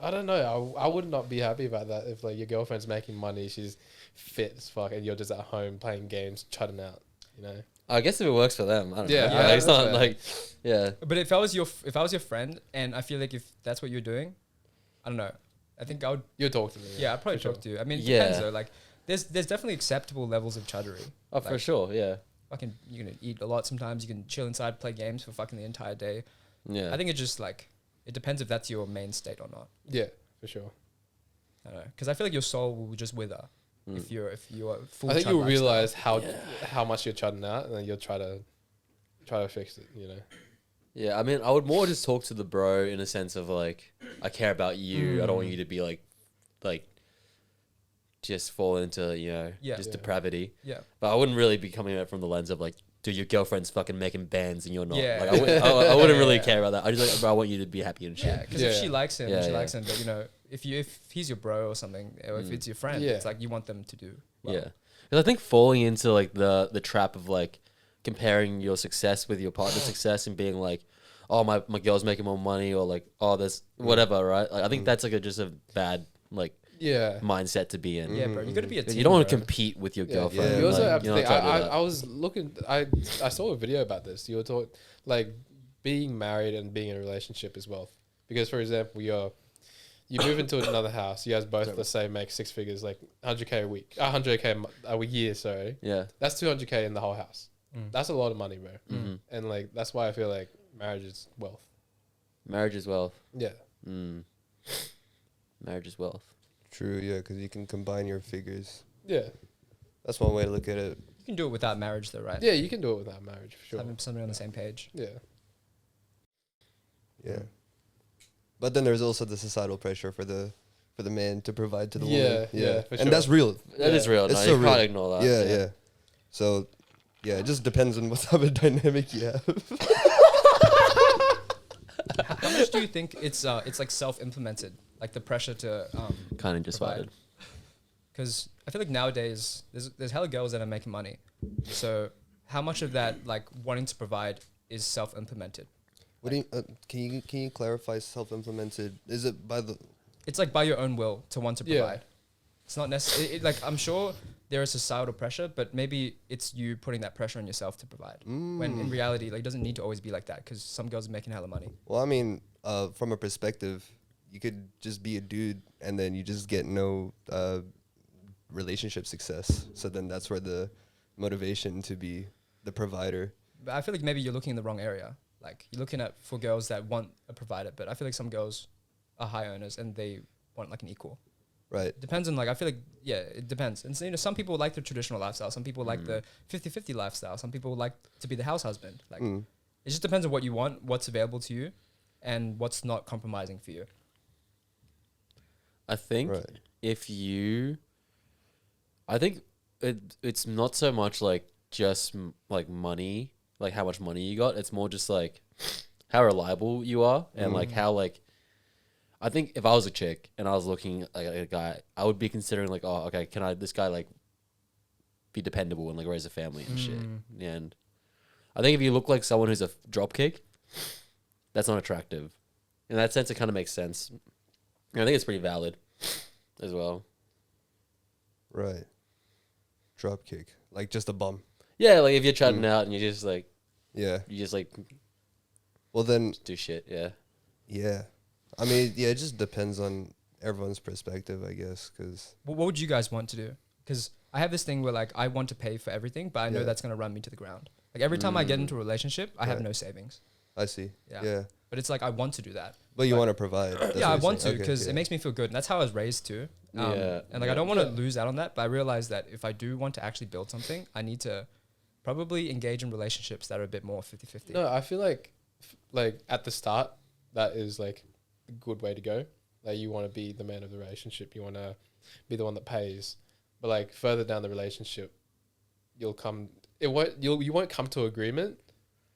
I don't know. I would not be happy about that if like your girlfriend's making money, she's fit as fuck, and you're just at home playing games, chudding out. You know. I guess if it works for them, I don't Yeah, know. yeah, Like, it's that's not fair. like, yeah. But if I was your friend, and I feel like if that's what you're doing, I don't know. I think I would. You'll talk to me. Yeah, I'd probably for talk to you. I mean, it Yeah. depends though. Like, there's definitely acceptable levels of chuddery. Oh, for Like, sure, yeah. Fucking, you can eat a lot sometimes. You can chill inside, play games for fucking the entire day. Yeah. I think it just like it depends if that's your main state or not. Yeah, for sure. I don't know, because I feel like your soul will just wither if you're full. I think chud you'll lifestyle. realize how much you're chudding out, and then you'll try to fix it. You know. Yeah, I mean, I would more just talk to the bro in a sense of like, I care about you. I don't want you to be like, just fall into, you know, Yeah. just Yeah. depravity. Yeah. But I wouldn't really be coming at it from the lens of like, dude, your girlfriend's fucking making bands and you're not. Yeah. Like, I wouldn't really Yeah. care about that. I just like, bro, I want you to be happy and shit. Yeah, because Yeah. if she likes him, Yeah, she yeah. likes him. But you know, if he's your bro or something, or if it's your friend, Yeah. it's like you want them to do. Well. Yeah, because I think falling into like the trap of like comparing your success with your partner's success and being like, oh my girl's making more money, or like, oh there's whatever, right? Like, I think that's like just a bad like Yeah. mindset to be in. Yeah, bro, you got to be a team. You don't want to bro. compete with your Yeah, girlfriend. You also like, have to you're think. not trying to do that. I was looking. I saw a video about this. You were taught like being married and being in a relationship is wealth. Because for example, you move into another house. You guys both, let's say, make six figures, like 100K a week, 100K a year. Sorry, Yeah. that's 200K in the whole house. That's a lot of money, bro. Mm-hmm. And like that's why I feel like marriage is wealth. Marriage is wealth. Yeah. Marriage is wealth. True, yeah, because you can combine your figures. Yeah. That's one way to look at it. You can do it without marriage, though, right? Yeah, you can do it without marriage for sure. Having somebody on the same page. Yeah. Yeah. But then there's also the societal pressure for the man to provide to the Yeah, woman. yeah, for and sure. that's real. That is real. It's No, so you can't real. ignore that. Yeah. So, yeah, it just depends on what type of dynamic you have. How much do you think it's like self-implemented, like the pressure to Kind of decided. Because I feel like nowadays there's hella girls that are making money. So how much of that like wanting to provide is self-implemented? What do you can you clarify self-implemented? Is it by the It's like by your own will to want to Yeah. provide. It's not necessarily like I'm sure there is societal pressure, but maybe it's you putting that pressure on yourself to provide. When in reality, like it doesn't need to always be like that because some girls are making hella money. Well, I mean, from a perspective, you could just be a dude and then you just get no relationship success. So then that's where the motivation to be the provider. But I feel like maybe you're looking in the wrong area. Like you're looking at for girls that want a provider, but I feel like some girls are high earners and they want like an equal. Right. Depends on like I feel like it depends. And so, some people like the traditional lifestyle, some people like the 50-50 lifestyle, some people like to be the house husband. Like it just depends on what you want, what's available to you, and what's not compromising for you. I think Right. I think it's not so much like just like money, like how much money you got. It's more just like how reliable you are and like how like. I think if I was a chick and I was looking like at a guy, I would be considering like, oh, okay, can this guy like be dependable and like raise a family and shit. And I think if you look like someone who's a dropkick, that's not attractive. In that sense, it kind of makes sense. And I think it's pretty valid as well. Right. Drop kick. Like just a bum. Yeah, like if you're chatting out and you just like Well then, do shit, yeah. yeah. I mean, yeah, it just depends on everyone's perspective, I guess, because... What would you guys want to do? Because I have this thing where like I want to pay for everything, but I know Yeah. that's going to run me to the ground. Like every time I get into a relationship, I have Right. no savings. I see. Yeah. Yeah. But it's like I want to do that. But you Like- want to provide. That's Yeah, what I you're want to saying. Okay, because yeah. it makes me feel good. And that's how I was raised too. Yeah. And like I don't want to lose out on that, but I realize that if I do want to actually build something, I need to probably engage in relationships that are a bit more 50-50. No, I feel like at the start, that is like a good way to go. Like you want to be the man of the relationship. You want to be the one that pays. But like further down the relationship, you won't come to agreement.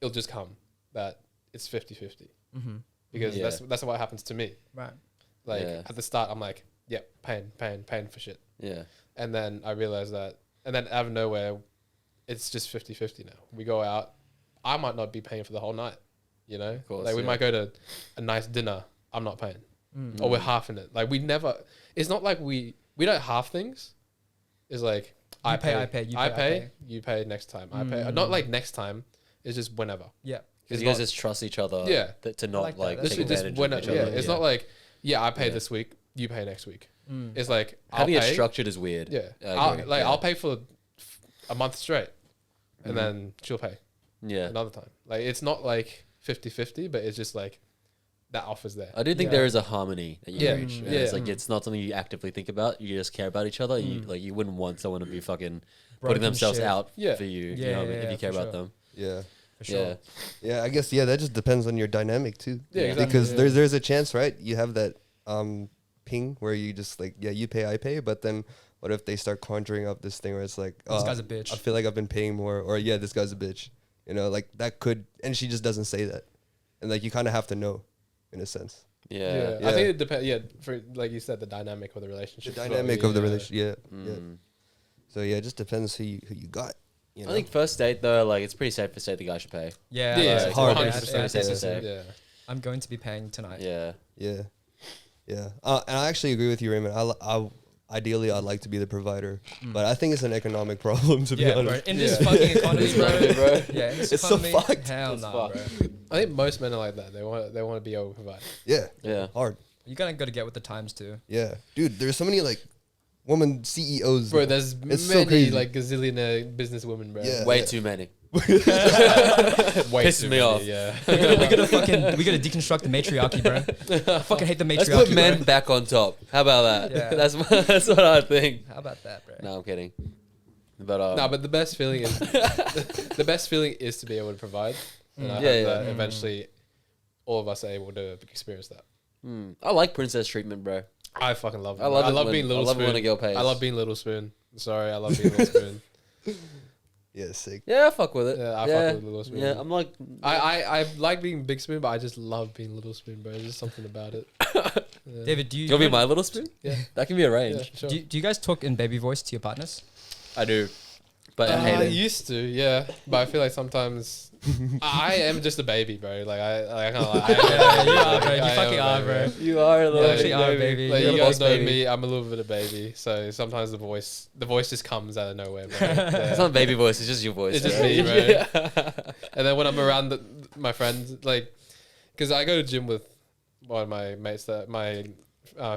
It'll just come that it's 50-50 Mm-hmm. because Yeah. that's what happens to me. Right. Like Yeah. at the start, I'm like, yep, paying for shit. Yeah. And then I realized that, and then out of nowhere, it's just 50-50 now. We go out. I might not be paying for the whole night, you know? course, like we yeah. might go to a nice dinner. I'm not paying. Mm. Or we're half in it. Like we never, it's not like we don't half things. It's like, I pay, you pay next time. I pay. Not like next time. It's just whenever. Yeah. Because It's you guys not- just trust each other Yeah. to not like that. like That's take Literally just advantage whenever. of each Yeah. other. It's not like, I pay Yeah. this week, you pay next week. Mm. It's like, Having I'll it pay. structured is weird. Yeah. I agree. I'll pay for a month straight and Mhm. then she'll pay Yeah. another time. Like it's not like 50-50, but it's just like that offer's there. I do think Yeah. there is a harmony that you Yeah. reach. Mm. And it's Yeah. like it's not something you actively think about. You just care about each other. You Mm. like you wouldn't want someone to be fucking Broken putting themselves shit. out Yeah. for you. Yeah, you know what I mean? yeah, If you care for about sure. them. Yeah. For sure. Yeah. Yeah, I guess, yeah, that just depends on your dynamic, too. Yeah, exactly. Because Yeah. there's a chance, right? You have that ping where you just like, yeah, you pay, I pay. But then what if they start conjuring up this thing where it's like, This guy's a bitch. I feel like I've been paying more, or yeah, this guy's a bitch. You know, like that could, and she just doesn't say that. And like you kind of have to know, in a sense. Yeah. I think it depends. Yeah, for like you said, the dynamic of the The relationship. as well. dynamic of the Yeah. relationship, yeah. Mm. So yeah, it just depends who you got. You know? I think first date though, like it's pretty safe to say the guy should pay. Yeah. Yeah, it's it's hard. 100%. Yeah, Safe to yeah. say. Yeah. I'm going to be paying tonight. Yeah. Yeah, yeah. And I actually agree with you, Raymond. Ideally, I'd like to be the provider, but I think it's an economic problem, to be Yeah, bro. honest. In this Yeah. fucking economy, bro. bro. Yeah, in this It's so economy, fucked. hell It's no, fucked. bro. I think most men are like that. They want to be able to provide. Yeah, Yeah. hard. You gotta go to get with the times too. Yeah, dude. There's so many like woman CEOs. Bro, there's It's so many crazy. like gazillionaire businesswomen, bro. Yeah. Way too many. Way Pisses too me many, off. Yeah. We gotta deconstruct the matriarchy, bro. I fucking hate the Let's matriarchy. put men bro. back on top. How about that? Yeah. That's what I think. How about that, bro? No, I'm kidding. But No, but the best feeling is the best feeling is to be able to provide. And I Yeah, hope yeah. that eventually all of us are able to experience that. I like princess treatment, bro. I fucking love it. I love I it love when- being Little I love it Spoon. when a girl pays. I love being Little Spoon. Sorry, I love being Little Spoon. Yeah, sick. Yeah, I fuck with it. Yeah, I fuck with Little Spoon. Yeah, I'm like, I like being Big Spoon, but I just love being Little Spoon, bro. There's just something about it. Yeah. David, do you you want to be my little spoon? Yeah. That can be Yeah, arranged. sure. do you guys talk in baby voice to your partners? I do, but I I hate it. used to, yeah, but I feel like sometimes I am just a baby, bro. Like I can't lie. Yeah, you are, bro. You I am fucking a are, baby, bro. You are a Yeah, little actually are a baby. Like You're you a guys boss know baby. me, I'm a little bit of baby. So sometimes the voice just comes out of nowhere, bro. It's Yeah. not baby voice. It's just your voice. It's just bro. me, bro. Yeah. And then when I'm around my friends, like, because I go to gym with one of my mates, my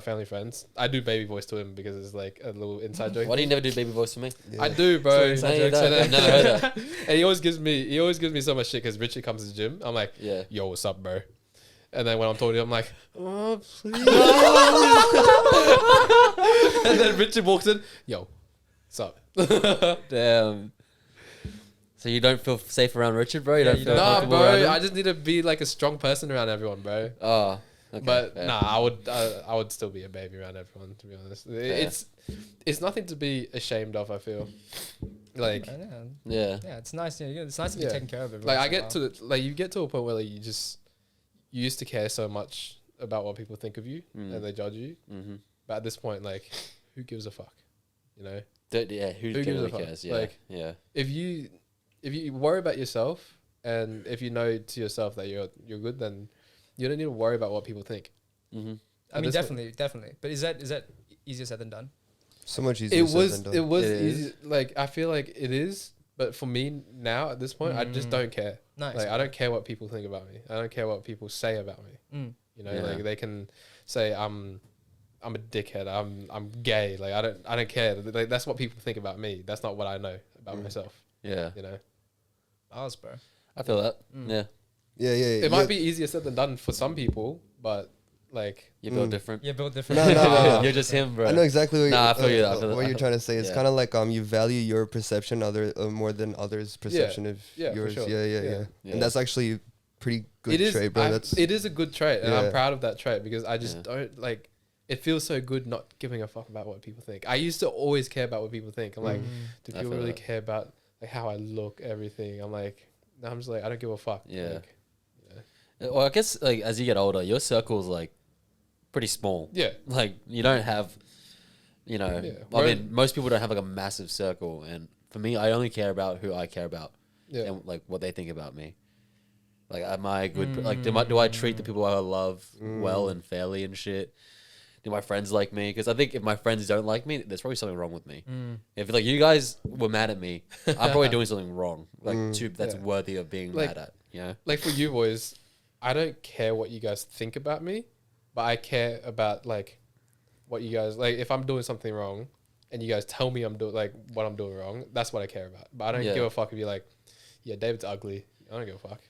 family friends, I do baby voice to him because it's like a little inside joke. Why do you never do baby voice for me? Yeah. I do, bro. Inside And jokes. then- I've never heard that. And he always gives me so much shit because Richie comes to the gym. I'm like, Yeah. yo, what's up, bro? And then when I'm talking to him, I'm like, oh, please. And then Richard walks in, yo, what's up? Damn. So you don't feel safe around Richard, bro? You Yeah, don't you feel don't. Nah, comfortable around bro, him? I just need to be like a strong person around everyone, bro. Oh. Okay, But fair. nah, I would still be a baby around everyone. To be honest, it's nothing to be ashamed of. I feel like Yeah, Yeah. yeah, it's nice. Yeah, it's nice to be Yeah. taken care of. every like once I in a get to like you get to a point where like you used to care so much about what people think of you and they judge you. Mm-hmm. But at this point, like, who gives a fuck? You know, Yeah. Who gives a really fuck? cares? Yeah. Like- yeah. if you worry about yourself and if you know to yourself that you're good, then you don't need to worry about what people think. Mm-hmm. I mean, this point- definitely. But is that easier said than done? So much easier. It was said than done. It is. easy. Like I feel like it is, but for me now at this point, I just don't care. Nice. Like I don't care what people think about me. I don't care what people say about me. Mm. You know, Yeah. like they can say I'm a dickhead. I'm gay. Like I don't care. Like that's what people think about me. That's not what I know about myself. Yeah. You know, Ours, bro. I feel that. Yeah. Yeah, yeah. it might be easier said than done for some people, but like You feel different. Yeah, built different. No. You're just him, bro. I know exactly what, Nah, I feel you. I feel what that. you're trying to say. It's Yeah. kind of like you value your perception more than others' perception of Yeah, for yours. sure. Yeah, Yeah. Yeah. And that's actually pretty good trait, bro. It is a good trait, and I'm Yeah. proud of that trait because I just Yeah. don't like. It feels so good not giving a fuck about what people think. I used to always care about what people think. I'm like, do I people feel really that. care about like how I look, everything? I'm like, now I'm just like, I don't give a fuck. Yeah. Like, Well, I guess like as you get older, your circle's like pretty small. yeah. Like you don't have, you know. Yeah. I mean, most people don't have like a massive circle, and for me, I only care about who I care about Yeah. and like what they think about me. Like, am I a good? Like, do I treat the people I love well and fairly and shit? Do my friends like me? Because I think if my friends don't like me, there's probably something wrong with me. If like you guys were mad at me, I'm probably doing something wrong, like that's Yeah. worthy of being Like- mad at. You know? Like for you boys, I don't care what you guys think about me, but I care about like what you guys like. If I'm doing something wrong, and you guys tell me I'm doing like what I'm doing wrong, that's what I care about. But I don't Yeah. give a fuck if you're like, yeah, David's ugly. I don't give a fuck.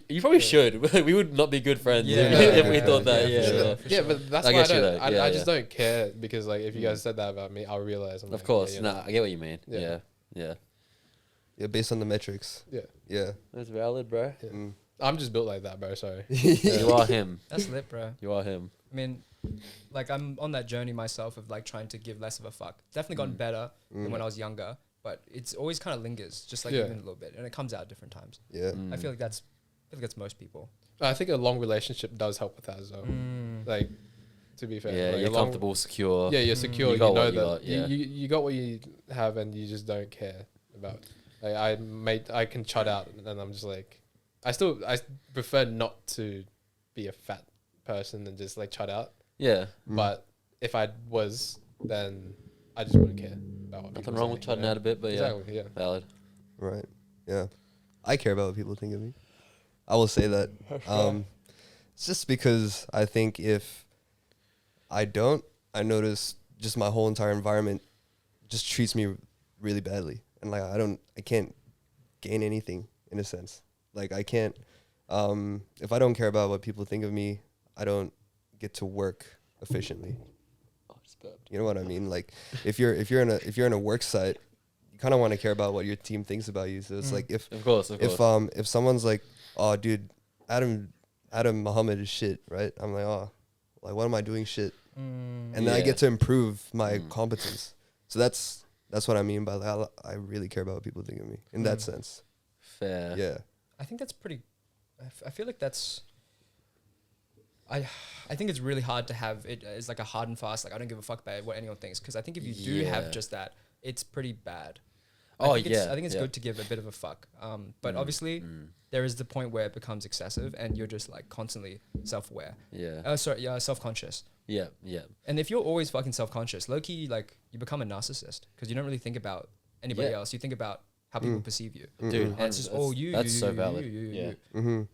You probably should. We would not be good friends Yeah. if we thought Yeah, that. for Yeah, sure. yeah. For Yeah, sure. but that's I why I get you don't. though. I Yeah, just yeah. don't care because like if you guys said that about me, I'll realize. I'm Of like, course. yeah, No, I get what you mean. Yeah. Yeah, yeah. Yeah, based on the metrics. Yeah. Yeah. That's valid, bro. Yeah. Mm. I'm just built like that, bro. Sorry. You are him. That's lit, bro. You are him. I mean, like I'm on that journey myself of like trying to give less of a fuck. Definitely gotten better than when I was younger, but it's always kind of lingers, just like Yeah. even a little bit, and it comes out at different times. Yeah. I feel like that's most people. I think a long relationship does help with that as well. Like, to be fair, Yeah, like you're a long- comfortable, secure. Yeah, you're secure. You You, got know what you that got, yeah. you got what you have, and you just don't care about. Like I can chud out, and I'm just like, I prefer not to be a fat person and just like chud out. Yeah. But if I was, then I just wouldn't care about what Nothing people wrong say, with you chudding know? out a bit, but yeah. Exactly. Yeah. Valid. Right. Yeah. I care about what people think of me. I will say that. It's just because I think if I don't, I notice just my whole entire environment just treats me really badly. And like I can't gain anything in a sense. Like I can't, if I don't care about what people think of me, I don't get to work efficiently. You know what I mean? Like if you're in a work site, you kind of want to care about what your team thinks about you. So it's like if someone's like, oh dude, Adam Muhammad is shit, right? I'm like, oh, like what am I doing shit? And then I get to improve my competence. So that's what I mean by like, I really care about what people think of me in that sense. Fair. Yeah. I think that's pretty. I feel like that's. I think it's really hard to have it as like a hard and fast. Like I don't give a fuck about what anyone thinks, because I think if you do have just that, it's pretty bad. I think it's good to give a bit of a fuck. But obviously, there is the point where it becomes excessive, and you're just like constantly self-aware. Self-conscious. Yeah, yeah. And if you're always fucking self-conscious, low-key, like you become a narcissist because you don't really think about anybody else. You think about how people perceive you, dude. And it's just all you. That's so valid. You.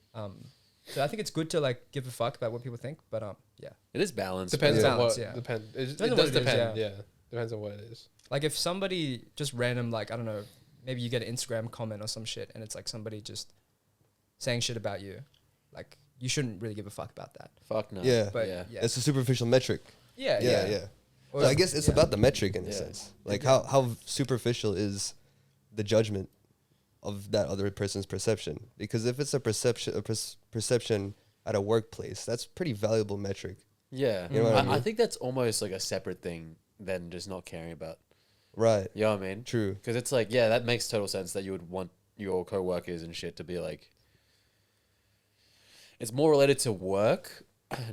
So I think it's good to like give a fuck about what people think, but yeah, it is balanced. Depends on what. Yeah. It does depend. Yeah, depends on what it is. Like if somebody just random, like I don't know, maybe you get an Instagram comment or some shit, and it's like somebody just saying shit about you, like you shouldn't really give a fuck about that. Fuck no. Yeah, But yeah. it's a superficial metric. Yeah. So I guess it's about the metric in a sense. Like how superficial is the judgment of that other person's perception? Because if it's a perception at a workplace, that's pretty valuable metric. Yeah. You know what I mean? I think that's almost like a separate thing than just not caring about. Right. You know what I mean? True. Because it's like, yeah, that makes total sense that you would want your co-workers and shit to be like, it's more related to work,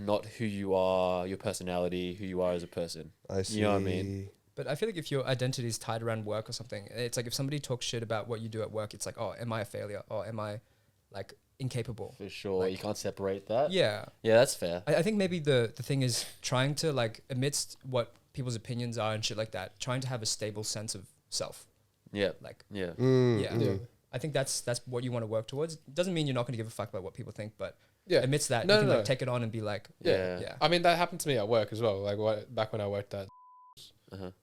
not who you are, your personality, who you are as a person. I see. You know what I mean? But I feel like if your identity is tied around work or something, it's like if somebody talks shit about what you do at work, it's like, oh, am I a failure? Or am I like incapable? For sure. Like, you can't separate that. Yeah. Yeah, that's fair. I think maybe the thing is trying to like, amidst what people's opinions are and shit like that, trying to have a stable sense of self. Yeah. Like, Yeah. yeah. I think that's what you want to work towards. Doesn't mean you're not going to give a fuck about what people think, but amidst that, you can like take it on and be like, yeah. I mean, that happened to me at work as well. Like back when I worked at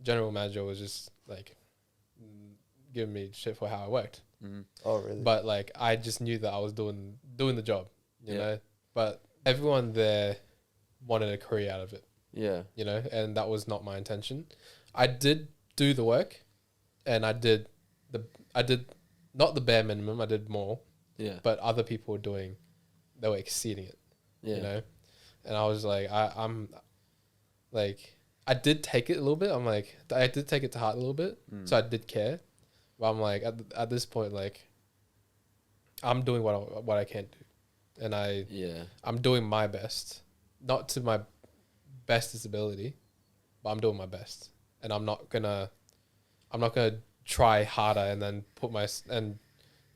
general manager was just like giving me shit for how I worked. Oh, really? But like I just knew that I was doing the job, you know. But everyone there wanted a career out of it. Yeah. You know, and that was not my intention. I did do the work, and I did not the bare minimum. I did more. Yeah. But other people they were exceeding it. Yeah. You know, and I was like, I'm like, I did take it a little bit. I'm like, I did take it to heart a little bit. So I did care, but I'm like, at this point, like, I'm doing what I can do, and I'm doing my best, not to my bestest ability, but I'm doing my best, and I'm not gonna try harder and then and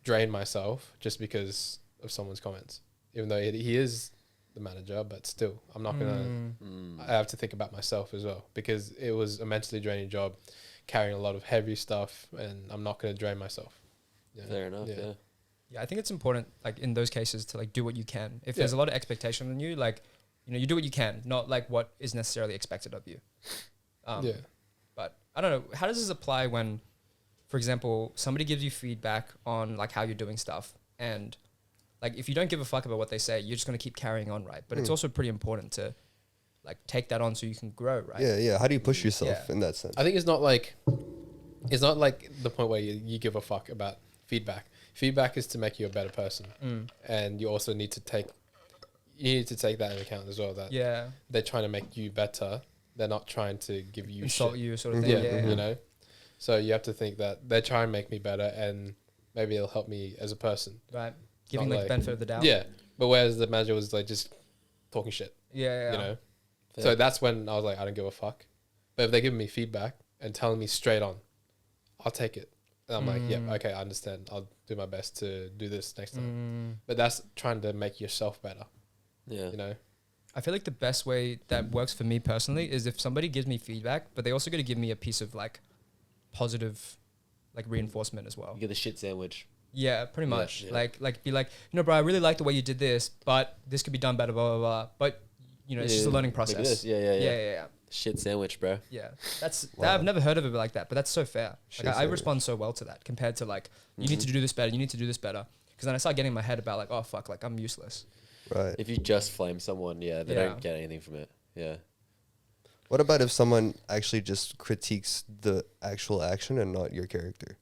drain myself just because of someone's comments, even though he is the manager, but still I'm not gonna I have to think about myself as well, because it was a mentally draining job, carrying a lot of heavy stuff, and I'm not gonna drain myself. Fair enough. Yeah. I think it's important, like in those cases, to like do what you can. If there's a lot of expectation on you, like, you know, you do what you can, not like what is necessarily expected of you. But I don't know, how does this apply when, for example, somebody gives you feedback on like how you're doing stuff, and like if you don't give a fuck about what they say, you're just going to keep carrying on, right? But it's also pretty important to like take that on so you can grow, right? Yeah. How do you push yourself in that sense? I think it's not like the point where you give a fuck about feedback. Feedback is to make you a better person, and you also need to take that into account as well. That they're trying to make you better. They're not trying to give you insult shit. you sort of thing. You know. So you have to think that they're trying to make me better, and maybe it'll help me as a person. Right. Giving like benefit of the doubt. Yeah. But whereas the manager was like just talking shit. Yeah. You know. So that's when I was like, I don't give a fuck. But if they're giving me feedback and telling me straight on, I'll take it. And I'm like, yep, okay, I understand. I'll do my best to do this next time. But that's trying to make yourself better. Yeah. You know? I feel like the best way that works for me personally is if somebody gives me feedback, but they also got to give me a piece of like positive like reinforcement as well. You get the shit sandwich. Yeah, pretty much. Yeah. Like be like, you know, bro, I really like the way you did this, but this could be done better, blah, blah, blah. But you know, it's just a learning process. Yeah. Shit sandwich, bro. Yeah, I've never heard of it like that, but that's so fair. Like I respond so well to that compared to like, you need to do this better, you need to do this better. Because then I start getting in my head about like, oh fuck, like I'm useless. Right. If you just flame someone, they don't get anything from it. Yeah. What about if someone actually just critiques the actual action and not your character?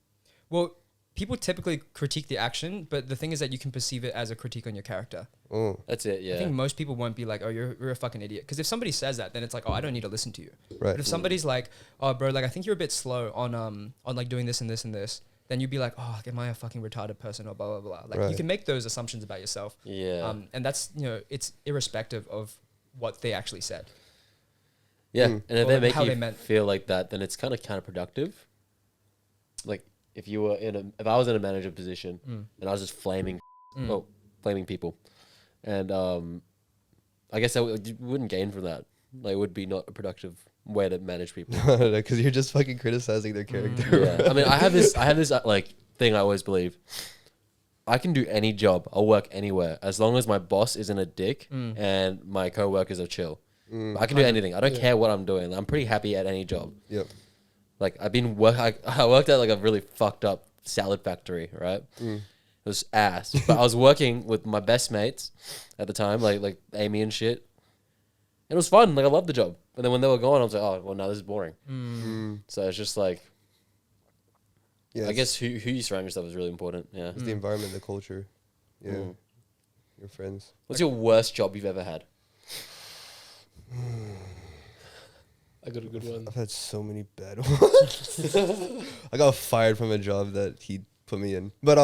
Well, people typically critique the action, but the thing is that you can perceive it as a critique on your character. Oh, That's it, yeah. I think most people won't be like, oh, you're a fucking idiot. Because if somebody says that, then it's like, oh, I don't need to listen to you. right. But if somebody's like, oh, bro, like I think you're a bit slow on like doing this and this and this, then you'd be like, oh, am I a fucking retarded person or blah blah blah. Like Right. you can make those assumptions about yourself. Yeah. And that's, you know, it's irrespective of what they actually said. Yeah. Mm. And if Or they make how you they meant. feel like that, then it's kind of counterproductive. Like if you were if I was in a manager position and I was just flaming people, and I guess you wouldn't gain from that. Like it would be not a productive way to manage people. Because you're just fucking criticizing their character. Yeah. I mean, I have this like thing I always believe. I can do any job. I'll work anywhere as long as my boss isn't a dick and my coworkers are chill. I can do anything. I don't care what I'm doing. I'm pretty happy at any job. Yep. Like I worked at like a really fucked up salad factory, right? It was ass, but I was working with my best mates at the time, like Amy and shit. And it was fun. Like I loved the job. But then when they were gone, I was like, oh well, now this is boring. So it's just like, Yeah. I guess who you surround yourself is really important. Yeah. It's the environment, the culture. Yeah. Your friends. What's your worst job you've ever had? I got a good one. I've had so many bad ones. I got fired from a job that he put me in. But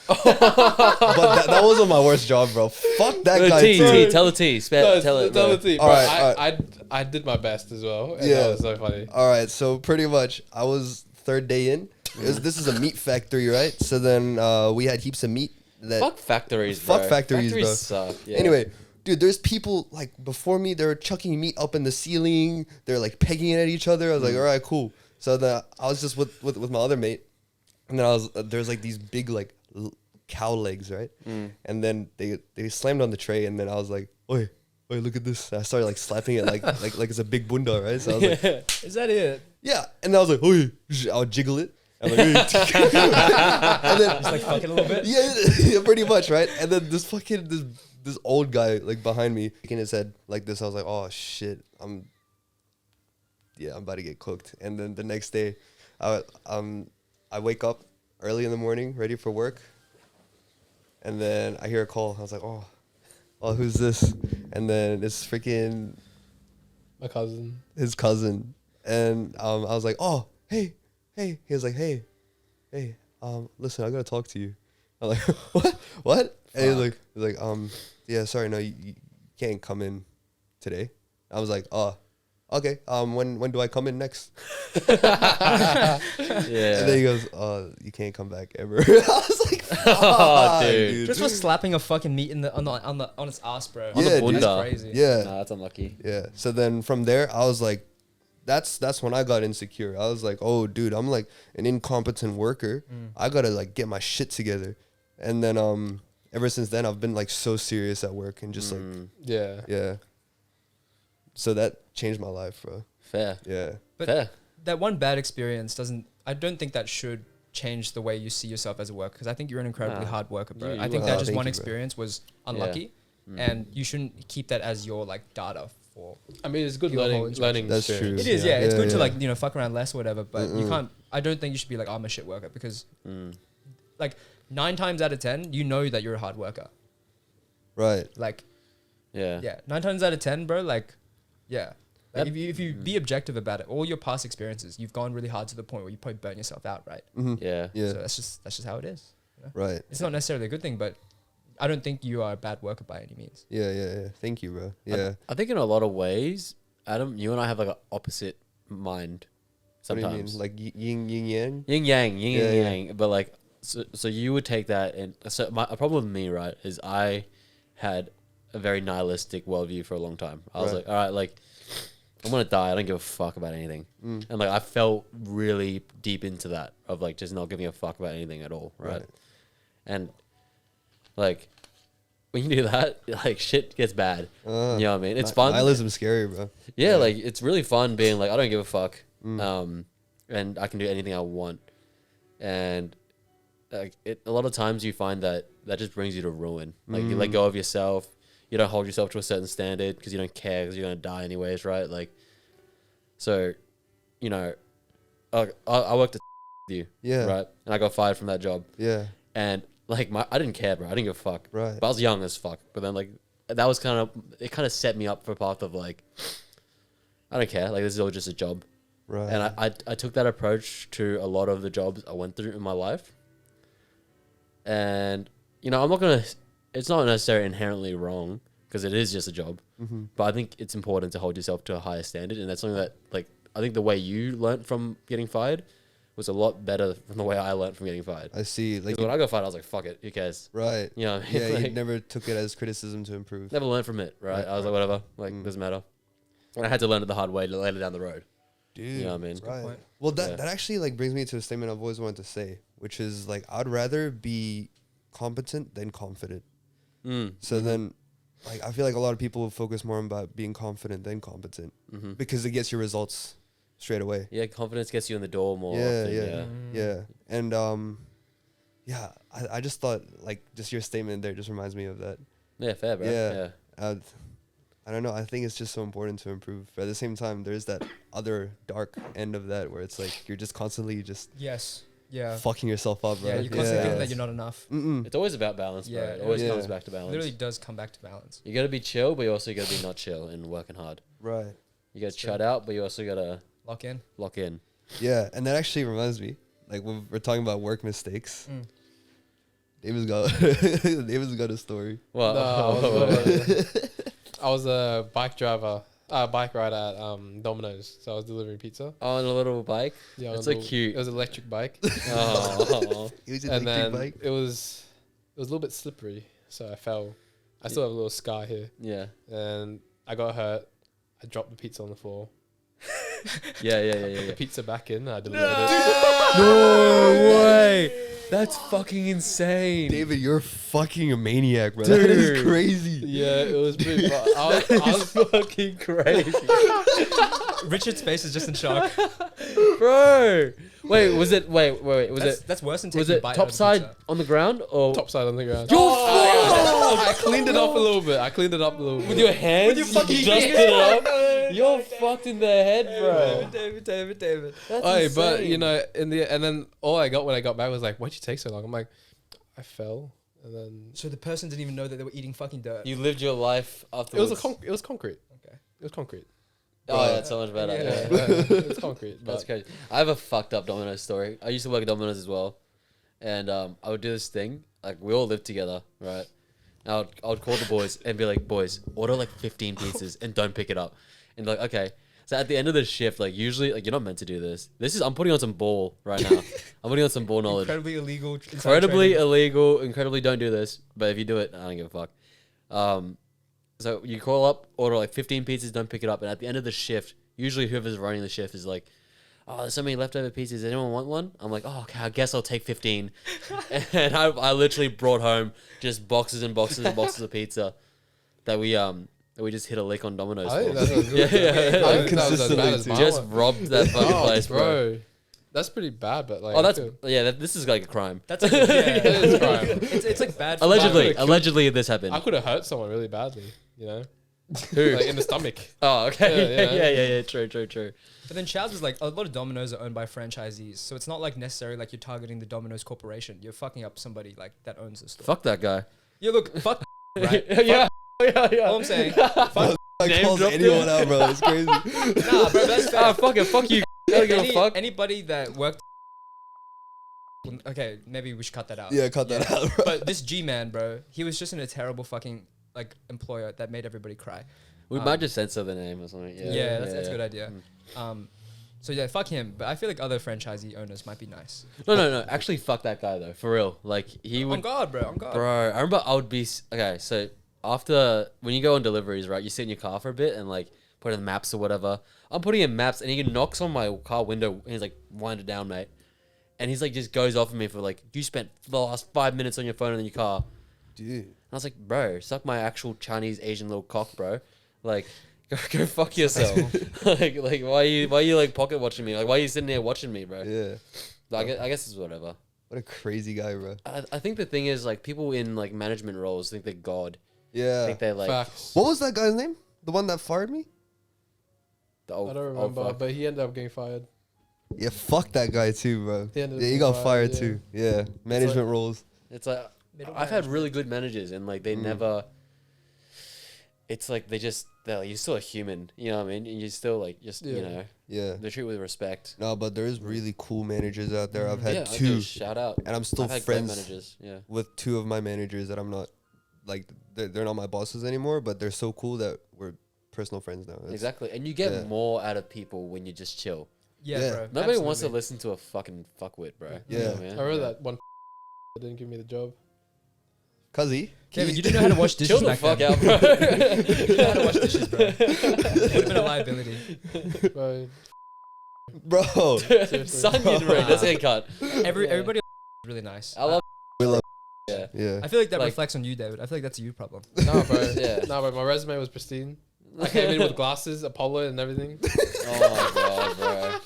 that wasn't my worst job, bro. Fuck that guy too. Tell the tea. Tell it. Tell Bro. the tea. All Bro, right, I did my best as well. And Yeah. that was so funny. All right, so pretty much I was third day in. This is a meat factory, right? So then we had heaps of meat. Fuck factories, bro. Fuck factories, bro. Suck. Yeah. Anyway, dude, there's people like before me. They were chucking meat up in the ceiling. They're like pegging it at each other. I was like, all right, cool. So then I was just with my other mate, and then there's like these big like cow legs, right? And then they slammed on the tray, and then I was like, oi, look at this. And I started like slapping it like it's a big bunda, right? So I was like, Is that it? yeah. And then I was like, oi, I'll jiggle it. I'm like, and then Just like fuck it a little bit? yeah, pretty much, right? And then this old guy like behind me shaking his head like this. I was like, oh shit, I'm about to get cooked. And then the next day, I wake up early in the morning, ready for work, and then I hear a call. I was like, oh, who's this? And then it's freaking My cousin. his cousin, and I was like, oh, hey. He was like, hey, listen, I gotta talk to you. I'm like, what? And he's like, yeah, sorry, no, you can't come in today. I was like, oh, okay. When do I come in next? Yeah. And then he goes, you can't come back ever. I was like, fuck, dude. Just for slapping a fucking meat on its ass, bro. On the Yeah, bunda. That's crazy. Yeah, Nah, that's unlucky. yeah. So then from there, I was like, that's when I got insecure. I was like, oh, dude, I'm like an incompetent worker. I gotta like get my shit together. And then ever since then, I've been like so serious at work and just like, yeah. So that changed my life, bro. Fair. Yeah. But Fair. that one bad experience I don't think that should change the way you see yourself as a worker, because I think you're an incredibly Nah. hard worker, bro. You I think are. that Oh, just thank one you, bro. experience was unlucky, and you shouldn't keep that as your like data for. I mean, it's good Your whole learning instruction. That's experience. true. It is, yeah. It's Yeah, good to yeah. like, you know, fuck around less or whatever, but you can't. I don't think you should be like, oh, I'm a shit worker, because like 9 times out of 10, you know that you're a hard worker. Right. Like, Yeah. yeah, 9 times out of 10, bro. Like, yeah. Like That- if you be objective about it, all your past experiences, you've gone really hard to the point where you probably burn yourself out, right? Yeah. Yeah. So that's just how it is. You know? Right. It's not necessarily a good thing, but I don't think you are a bad worker by any means. Yeah. Thank you, bro. Yeah. I think in a lot of ways, Adam, you and I have like an opposite mind What do sometimes. you mean? Like yin yang? Yin yang, Yeah, and yeah. yang. But like, so you would take that, and so a problem with me, right, is I had a very nihilistic worldview for a long time. I was Right. like, all right, like I'm gonna die. I don't give a fuck about anything. And like I felt really deep into that of like just not giving a fuck about anything at all, right? Right. And like when you do that, like shit gets bad. You know what I mean? It's Ni- fun. Nihilism's scary, bro. Yeah, like it's really fun being like I don't give a fuck, Mm. and I can do anything I want, and like a lot of times you find that just brings you to ruin. Like you let go of yourself, you don't hold yourself to a certain standard because you don't care because you're gonna die anyways, right? Like, so, you know, I worked at with you, Yeah. right, and I got fired from that job, Yeah. and like I didn't care, bro. I didn't give a fuck. Right. But I was young as fuck. But then like that was it kind of set me up for a path of like, I don't care. Like this is all just a job. Right. And I took that approach to a lot of the jobs I went through in my life. And, you know, it's not necessarily inherently wrong because it is just a job. Mm-hmm. But I think it's important to hold yourself to a higher standard. And that's something that, like, I think the way you learnt from getting fired was a lot better from the way I learnt from getting fired. I see. Like, Because when I got fired, I was like, fuck it, who cares? right. You know what I mean? Yeah, you Like, never took it as criticism to improve. never learned from it, right? Right, I was like, whatever, like, doesn't matter. And I had to learn it the hard way later down the road. Dude. You know what I mean? Right. point. Well, that Yeah. that actually like brings me to a statement I've always wanted to say, which is like I'd rather be competent than confident. Mm. So then, like I feel like a lot of people will focus more on about being confident than competent Mm-hmm. because it gets your results straight away. Yeah, confidence gets you in the door more Yeah, often. yeah. Yeah. Yeah, and yeah, I just thought like just your statement there just reminds me of that. Yeah, fair, bro. Yeah. Yeah. I don't know. I think it's just so important to improve. But at the same time, there's that other dark end of that where it's like you're just constantly just Yes. Yeah. fucking yourself up, bro. Yeah, you're constantly thinking Yeah. that you're not enough. Mm-mm. It's always about balance, bro. Yeah, It always yeah. comes back to balance. Literally does come back to balance. You gotta be chill, but you also gotta be not chill and working hard. Right. You gotta That's true. chud out, but you also gotta Lock in. lock in. Yeah, and that actually reminds me, like when we're talking about work mistakes. Mm. David's got a story. Well, No, I was a bike rider at Domino's, so I was delivering pizza. on a little bike. Yeah, That's on so the- cute. It was an electric bike, Oh, He was an and electric then bike. it was a little bit slippery, so I fell. I still have a little scar here, yeah, and I got hurt. I dropped the pizza on the floor. yeah. Put the pizza back in. And I delivered it. No way. That's fucking insane. David, you're fucking a maniac, bro. That is Dude. crazy. Yeah, it was pretty. I was fucking crazy, Richard's face is just in shock. bro. Wait, was it? Wait. Was That's worse than taking Was a it bite out top of side pizza. on the ground or topside on the ground. You're I cleaned it up a little bit. with your hands? With your fucking dusted it up? You're fucked in the head, bro. David. That's Oh, but insane. you know, and then all I got when I got back was like, "Why'd you take so long?" I'm like, "I fell," and then So the person didn't even know that they were eating fucking dirt. you lived your life it afterwards. was it was concrete. Okay. It was concrete. Oh, yeah, that's so much better. Yeah. Yeah. It was concrete. That's But crazy. I have a fucked up Domino's story. I used to work at Domino's as well, and I would do this thing. Like we all lived together, right? And I would call the boys and be like, "Boys, order like 15 pizzas and don't pick it up." And like, okay. So at the end of the shift, like usually, like you're not meant to do this. I'm putting on some ball right now. I'm putting on some ball knowledge. Incredibly illegal. inside Incredibly trading. illegal. Incredibly don't do this. But if you do it, I don't give a fuck. So you call up, order like 15 pizzas, don't pick it up, and at the end of the shift, usually whoever's running the shift is like, "Oh, there's so many leftover pizzas. Does anyone want one?" I'm like, "Oh, okay, I guess I'll take 15." And I literally brought home just boxes and boxes and boxes of pizza that we just hit a lick on Domino's. I think for. that was Yeah, good. yeah. I think that was as bad as Consistently, mine Just was. robbed that fucking Oh, place, bro. That's pretty bad, but like. Oh, that's I this is like a crime. That's like, yeah. It is a crime. It's like bad. for Allegedly, killed- allegedly this happened. could have hurt someone really badly, you know, Who? like in the stomach. Oh, okay. Yeah, Yeah. True. But then Chaz was like, a lot of Domino's are owned by franchisees, so it's not like necessarily like you're targeting the Domino's corporation. You're fucking up somebody like that owns the store. Fuck that guy. Yeah, look, fuck. Right. yeah. All I'm saying, fuck. I Name calls dropped anyone him. out, bro. It's crazy. Nah, bro, that's fair. Ah, fuck it. Fuck you. I don't give a fuck. Anybody that worked. Okay, maybe we should cut that out. Yeah, cut that out, bro. But this G-man, bro, he was just in a terrible fucking like employer that made everybody cry. We might just censor the name or something. Yeah, that's a good idea. Mm. So yeah, fuck him. But I feel like other franchisee owners might be nice. No. Actually, fuck that guy though. For real. Like he On would. guard, bro. On guard. Bro, I remember I would be okay. So after when you go on deliveries, right? You sit in your car for a bit and like put in maps or whatever. I'm putting in maps and he knocks on my car window and he's like, "Wind it down, mate." And he's like, just goes off of me for like, "You spent the last 5 minutes on your phone in your car." Dude. And I was like, bro, suck my actual Chinese Asian little cock, bro. Like, go fuck yourself. like why are you like pocket watching me? Like, why are you sitting there watching me, bro? Yeah. Like, I guess it's whatever. What a crazy guy, bro. I think the thing is, like, people in like management roles think they're God. Yeah. Think they're like Facts. What was that guy's name? The one that fired me? the old. I don't old remember, fuck. but he ended up getting fired. Yeah, fuck that guy too, bro. He ended up Yeah, he getting got fired yeah. too. Yeah. Management roles. It's like Middle I've had really good managers, and like they Mm. never. It's like they're like, you're still a human, you know what I mean? And you're still like just you Yeah. know Yeah. they treat you with respect. No, but there is really cool managers out there. I've had yeah, two, dude, shout out. and I'm still I've had great friends managers. Yeah. with two of my managers that I'm not, like, they're not my bosses anymore, but they're so cool that we're personal friends now. It's- Exactly, and you get yeah. more out of people when you just chill. Yeah, Yeah. bro. Nobody wants to absolutely. listen to a fucking fuckwit, bro. Yeah. You know, man? I remember Yeah. that one that didn't give me the job. Cuzzy. Kevin, you didn't know how to wash dishes Chill the back fuck then. out, bro. You didn't know how to wash dishes, bro. Would have been a liability. But Bro. Sunyon ring. That's a cut. Everybody is really nice. I love. We love. Yeah. Yeah. I feel like that Like- reflects on you, David. I feel like that's a you problem. no, bro. Yeah. No, but my resume was pristine. I came in with glasses, Apollo, and everything. Oh my god, bro.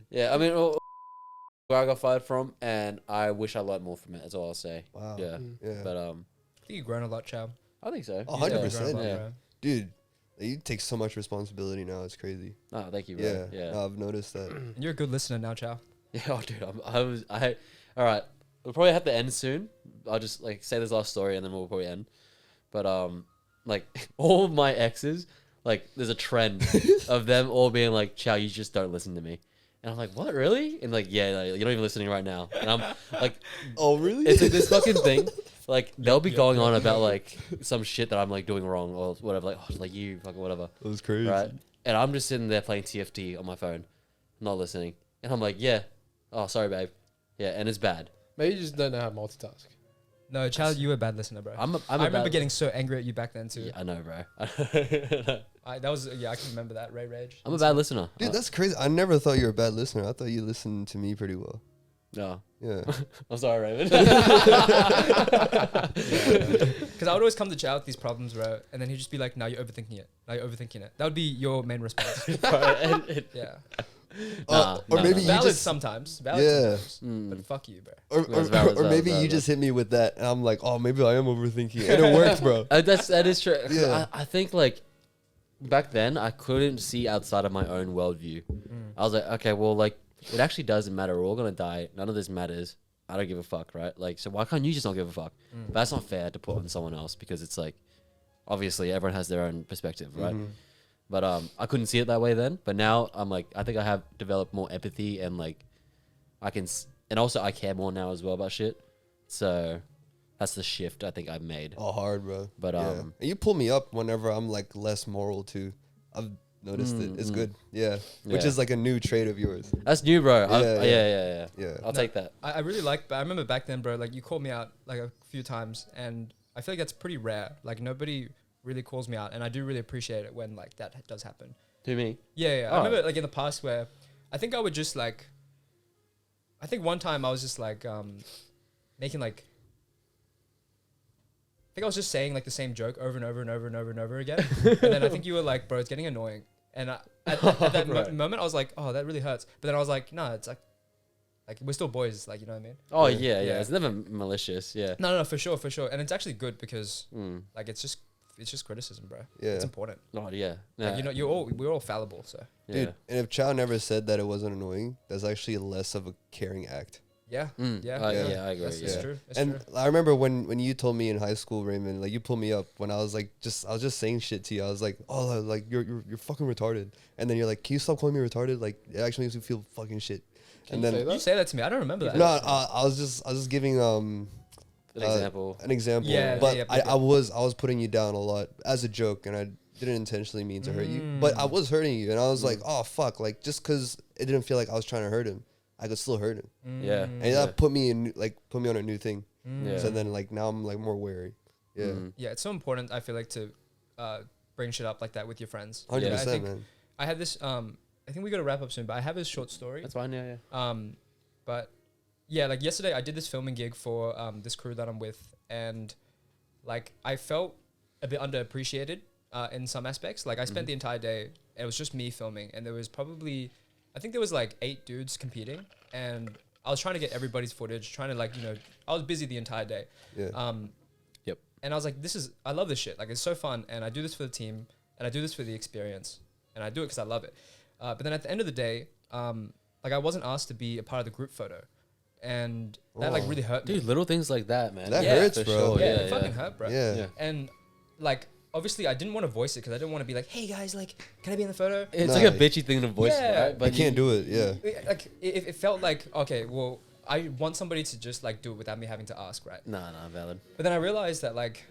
Yeah, I mean, where I got fired from, and I wish I learned more from it. That's all I'll say. Wow. Yeah, Yeah. but I think you've grown a lot, Chow. I think so. Oh, You've 100%, definitely grown a lot, yeah. bro. Dude, you take so much responsibility now. It's crazy. Oh, thank you, bro. Yeah. Yeah. No, I've noticed that. And you're a good listener now, Chow. Yeah, oh, dude, all right. We'll probably have to end soon. I'll just like say this last story and then we'll probably end. But like all of my exes, like there's a trend of them all being like, "Chow, you just don't listen to me." And I'm like, "What, really?" And like, "Yeah, like, you're not even listening right now." And I'm like, Oh, really? it's like this fucking thing. Like they'll be going on about like some shit that I'm like doing wrong or whatever. Like, oh, like you fucking whatever, That was crazy. right? And I'm just sitting there playing TFT on my phone, not listening. And I'm like, "Yeah, oh sorry, babe, yeah," and it's bad. Maybe you just don't know how to multitask. No, Chow, you were a bad listener, bro. I remember bad- getting so angry at you back then too. Yeah, I know, bro. I can remember that. Rage. I'm a bad listener. Dude, that's crazy. I never thought you were a bad listener. I thought you listened to me pretty well. No, Yeah. I'm sorry, Raymond. Because I would always come to Chow with these problems, bro, and then he'd just be like, "No, you're overthinking it. No, you're overthinking it." That would be your main response. Yeah. Yeah. Nah, or nah, maybe nah. you Valid just sometimes. Valid Yeah. sometimes. But fuck you, bro. or, That's valid, or maybe valid, you valid. just hit me with that, and I'm like, oh, maybe I am overthinking, and it worked, bro. That is true. 'Cause Yeah. I think like back then I couldn't see outside of my own worldview. I was like, okay, well, like it actually doesn't matter. We're all gonna die. None of this matters. I don't give a fuck, right? Like, so why can't you just not give a fuck? But that's not fair to put on someone else because it's like, obviously everyone has their own perspective, right? But I couldn't see it that way then. But now I'm like, I think I have developed more empathy and like, I can, and also I care more now as well about shit. So that's the shift I think I've made. Oh, hard, bro. But, yeah. And you pull me up whenever I'm like less moral too. I've noticed it. It's good. Yeah. Which Yeah. is like a new trait of yours. That's new, bro. Yeah, Yeah. Yeah. I'll take that. I really like, but I remember back then, bro, like you called me out like a few times, and I feel like that's pretty rare. Like nobody really calls me out, and I do really appreciate it when like that does happen. To me. Yeah. I Oh. remember like in the past where I think I would just like, I think one time I was just like making like, I think I was just saying like the same joke over and over and over and over and over again, and then I think you were like, bro, it's getting annoying, and at that Right. moment I was like, oh, that really hurts, but then I was like, no, it's like we're still boys, like, you know what I mean? Oh Yeah. yeah. It's never malicious. Yeah. No, for sure, and it's actually good because like it's just criticism, bro. Yeah. It's important. Oh yeah. Like, you know, we're all fallible, so Yeah. Dude, and if Chow never said that it wasn't annoying, that's actually less of a caring act. yeah, Yeah, Yeah. yeah, I agree. That's, Yeah. it's true. It's And true. I remember when you told me in high school, Raymond, like you pulled me up when I was like I was just saying shit to you. I was like, oh, like you're fucking retarded. And then you're like, can you stop calling me retarded? Like it actually makes me feel fucking shit. Can And you then say Did you that? say that to me? I don't remember that. no, I was just giving An example. an example. Yeah, but yeah, I was putting you down a lot as a joke, and I didn't intentionally mean to hurt you, but I was hurting you, and I was like, oh fuck, like just because it didn't feel like I was trying to hurt him, I could still hurt him, Yeah. and Yeah. that put me on a new thing. Yeah. So then like now I'm like more wary. Yeah, Yeah, it's so important. I feel like to bring shit up like that with your friends. 100%, Yeah, I think man. I had this. I think we got to wrap up soon, but I have this short story. That's fine. Yeah. But yeah, like yesterday I did this filming gig for this crew that I'm with, and like I felt a bit underappreciated in some aspects. Like I spent the entire day, and it was just me filming, and there was probably, I think there was like 8 dudes competing, and I was trying to get everybody's footage, trying to like, you know, I was busy the entire day. Yeah. And I was like, I love this shit. Like, it's so fun. And I do this for the team, and I do this for the experience, and I do it because I love it. But then at the end of the day, like I wasn't asked to be a part of the group photo. And that like really hurt me. Dude, little things like that, man. That Yeah, hurts, for bro. sure. Yeah, Yeah, it fucking hurt, bro. Yeah. And like, obviously I didn't want to voice it because I didn't want to be like, hey guys, like, can I be in the photo? It's Nah, like a bitchy thing to voice, Yeah. right? But you can't do it. Yeah. Like, it felt like, okay, well, I want somebody to just like do it without me having to ask, right? Nah, valid. But then I realized that like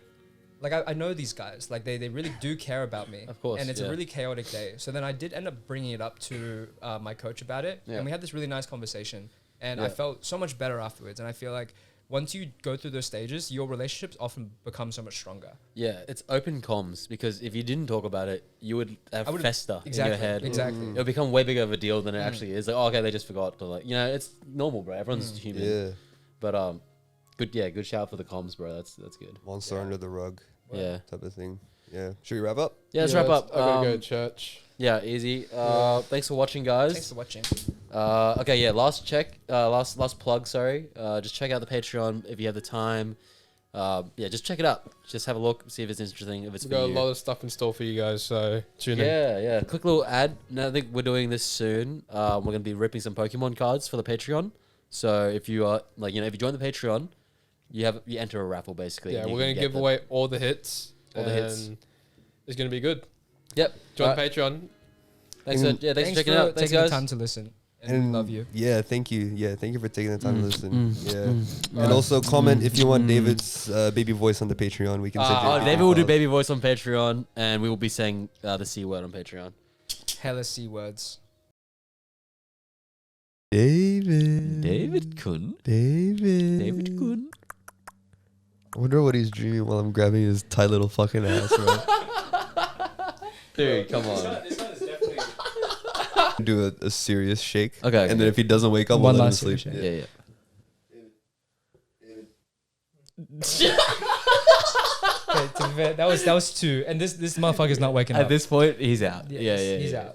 I know these guys, like they really do care about me. Of course, And it's yeah. a really chaotic day. So then I did end up bringing it up to my coach about it. Yeah. And we had this really nice conversation. And I Yeah. felt so much better afterwards. And I feel like once you go through those stages, your relationships often become so much stronger. Yeah, it's open comms because if you didn't talk about it, you would have I would've- fester Exactly. in your head. Exactly. It would become way bigger of a deal than it actually is. Like, oh, okay, they just forgot to like, you know, it's normal, bro. Everyone's human. Yeah. But good shout for the comms, bro. That's good. Monster under the rug Yeah. type of thing. Yeah. Should we wrap up? Yeah, let's wrap up. I gotta go to church. Yeah, easy. Thanks for watching, guys. Thanks for watching. Okay, yeah. Last plug. Sorry. Just check out the Patreon if you have the time. Yeah, just check it out. Just have a look, see if it's interesting. If it's We've for got a you. lot of stuff in store for you guys, so tune in. Yeah. Quick little ad. No, I think we're doing this soon. We're gonna be ripping some Pokemon cards for the Patreon. So if you are like, you know, if you join the Patreon, you enter a raffle basically. Yeah, and you we're can gonna get give the- away all the hits. All the hits. and it's gonna be good. Yep. Join Alright, Patreon. Thanks And- for checking it out. Thanks, taking the guys. time to listen. And we love you. Yeah, thank you. Yeah, thank you for taking the time to listen. Yeah. Alright. And also comment if you want David's baby voice on the Patreon. We can send you. Oh, a David will do file. baby voice on Patreon, and we will be saying the C word on Patreon. Hella C words. David. Kun. David. Kun. I wonder what he's dreaming while I'm grabbing his tight little fucking ass, bro. Dude, come on. This one is definitely. Do a serious shake. Okay. And then if he doesn't wake up, One we'll let him last sleep. serious Yeah. Okay, to be fair, that was 2, and this motherfucker's not waking At up. this point, he's out. Yeah, Yeah. he's out.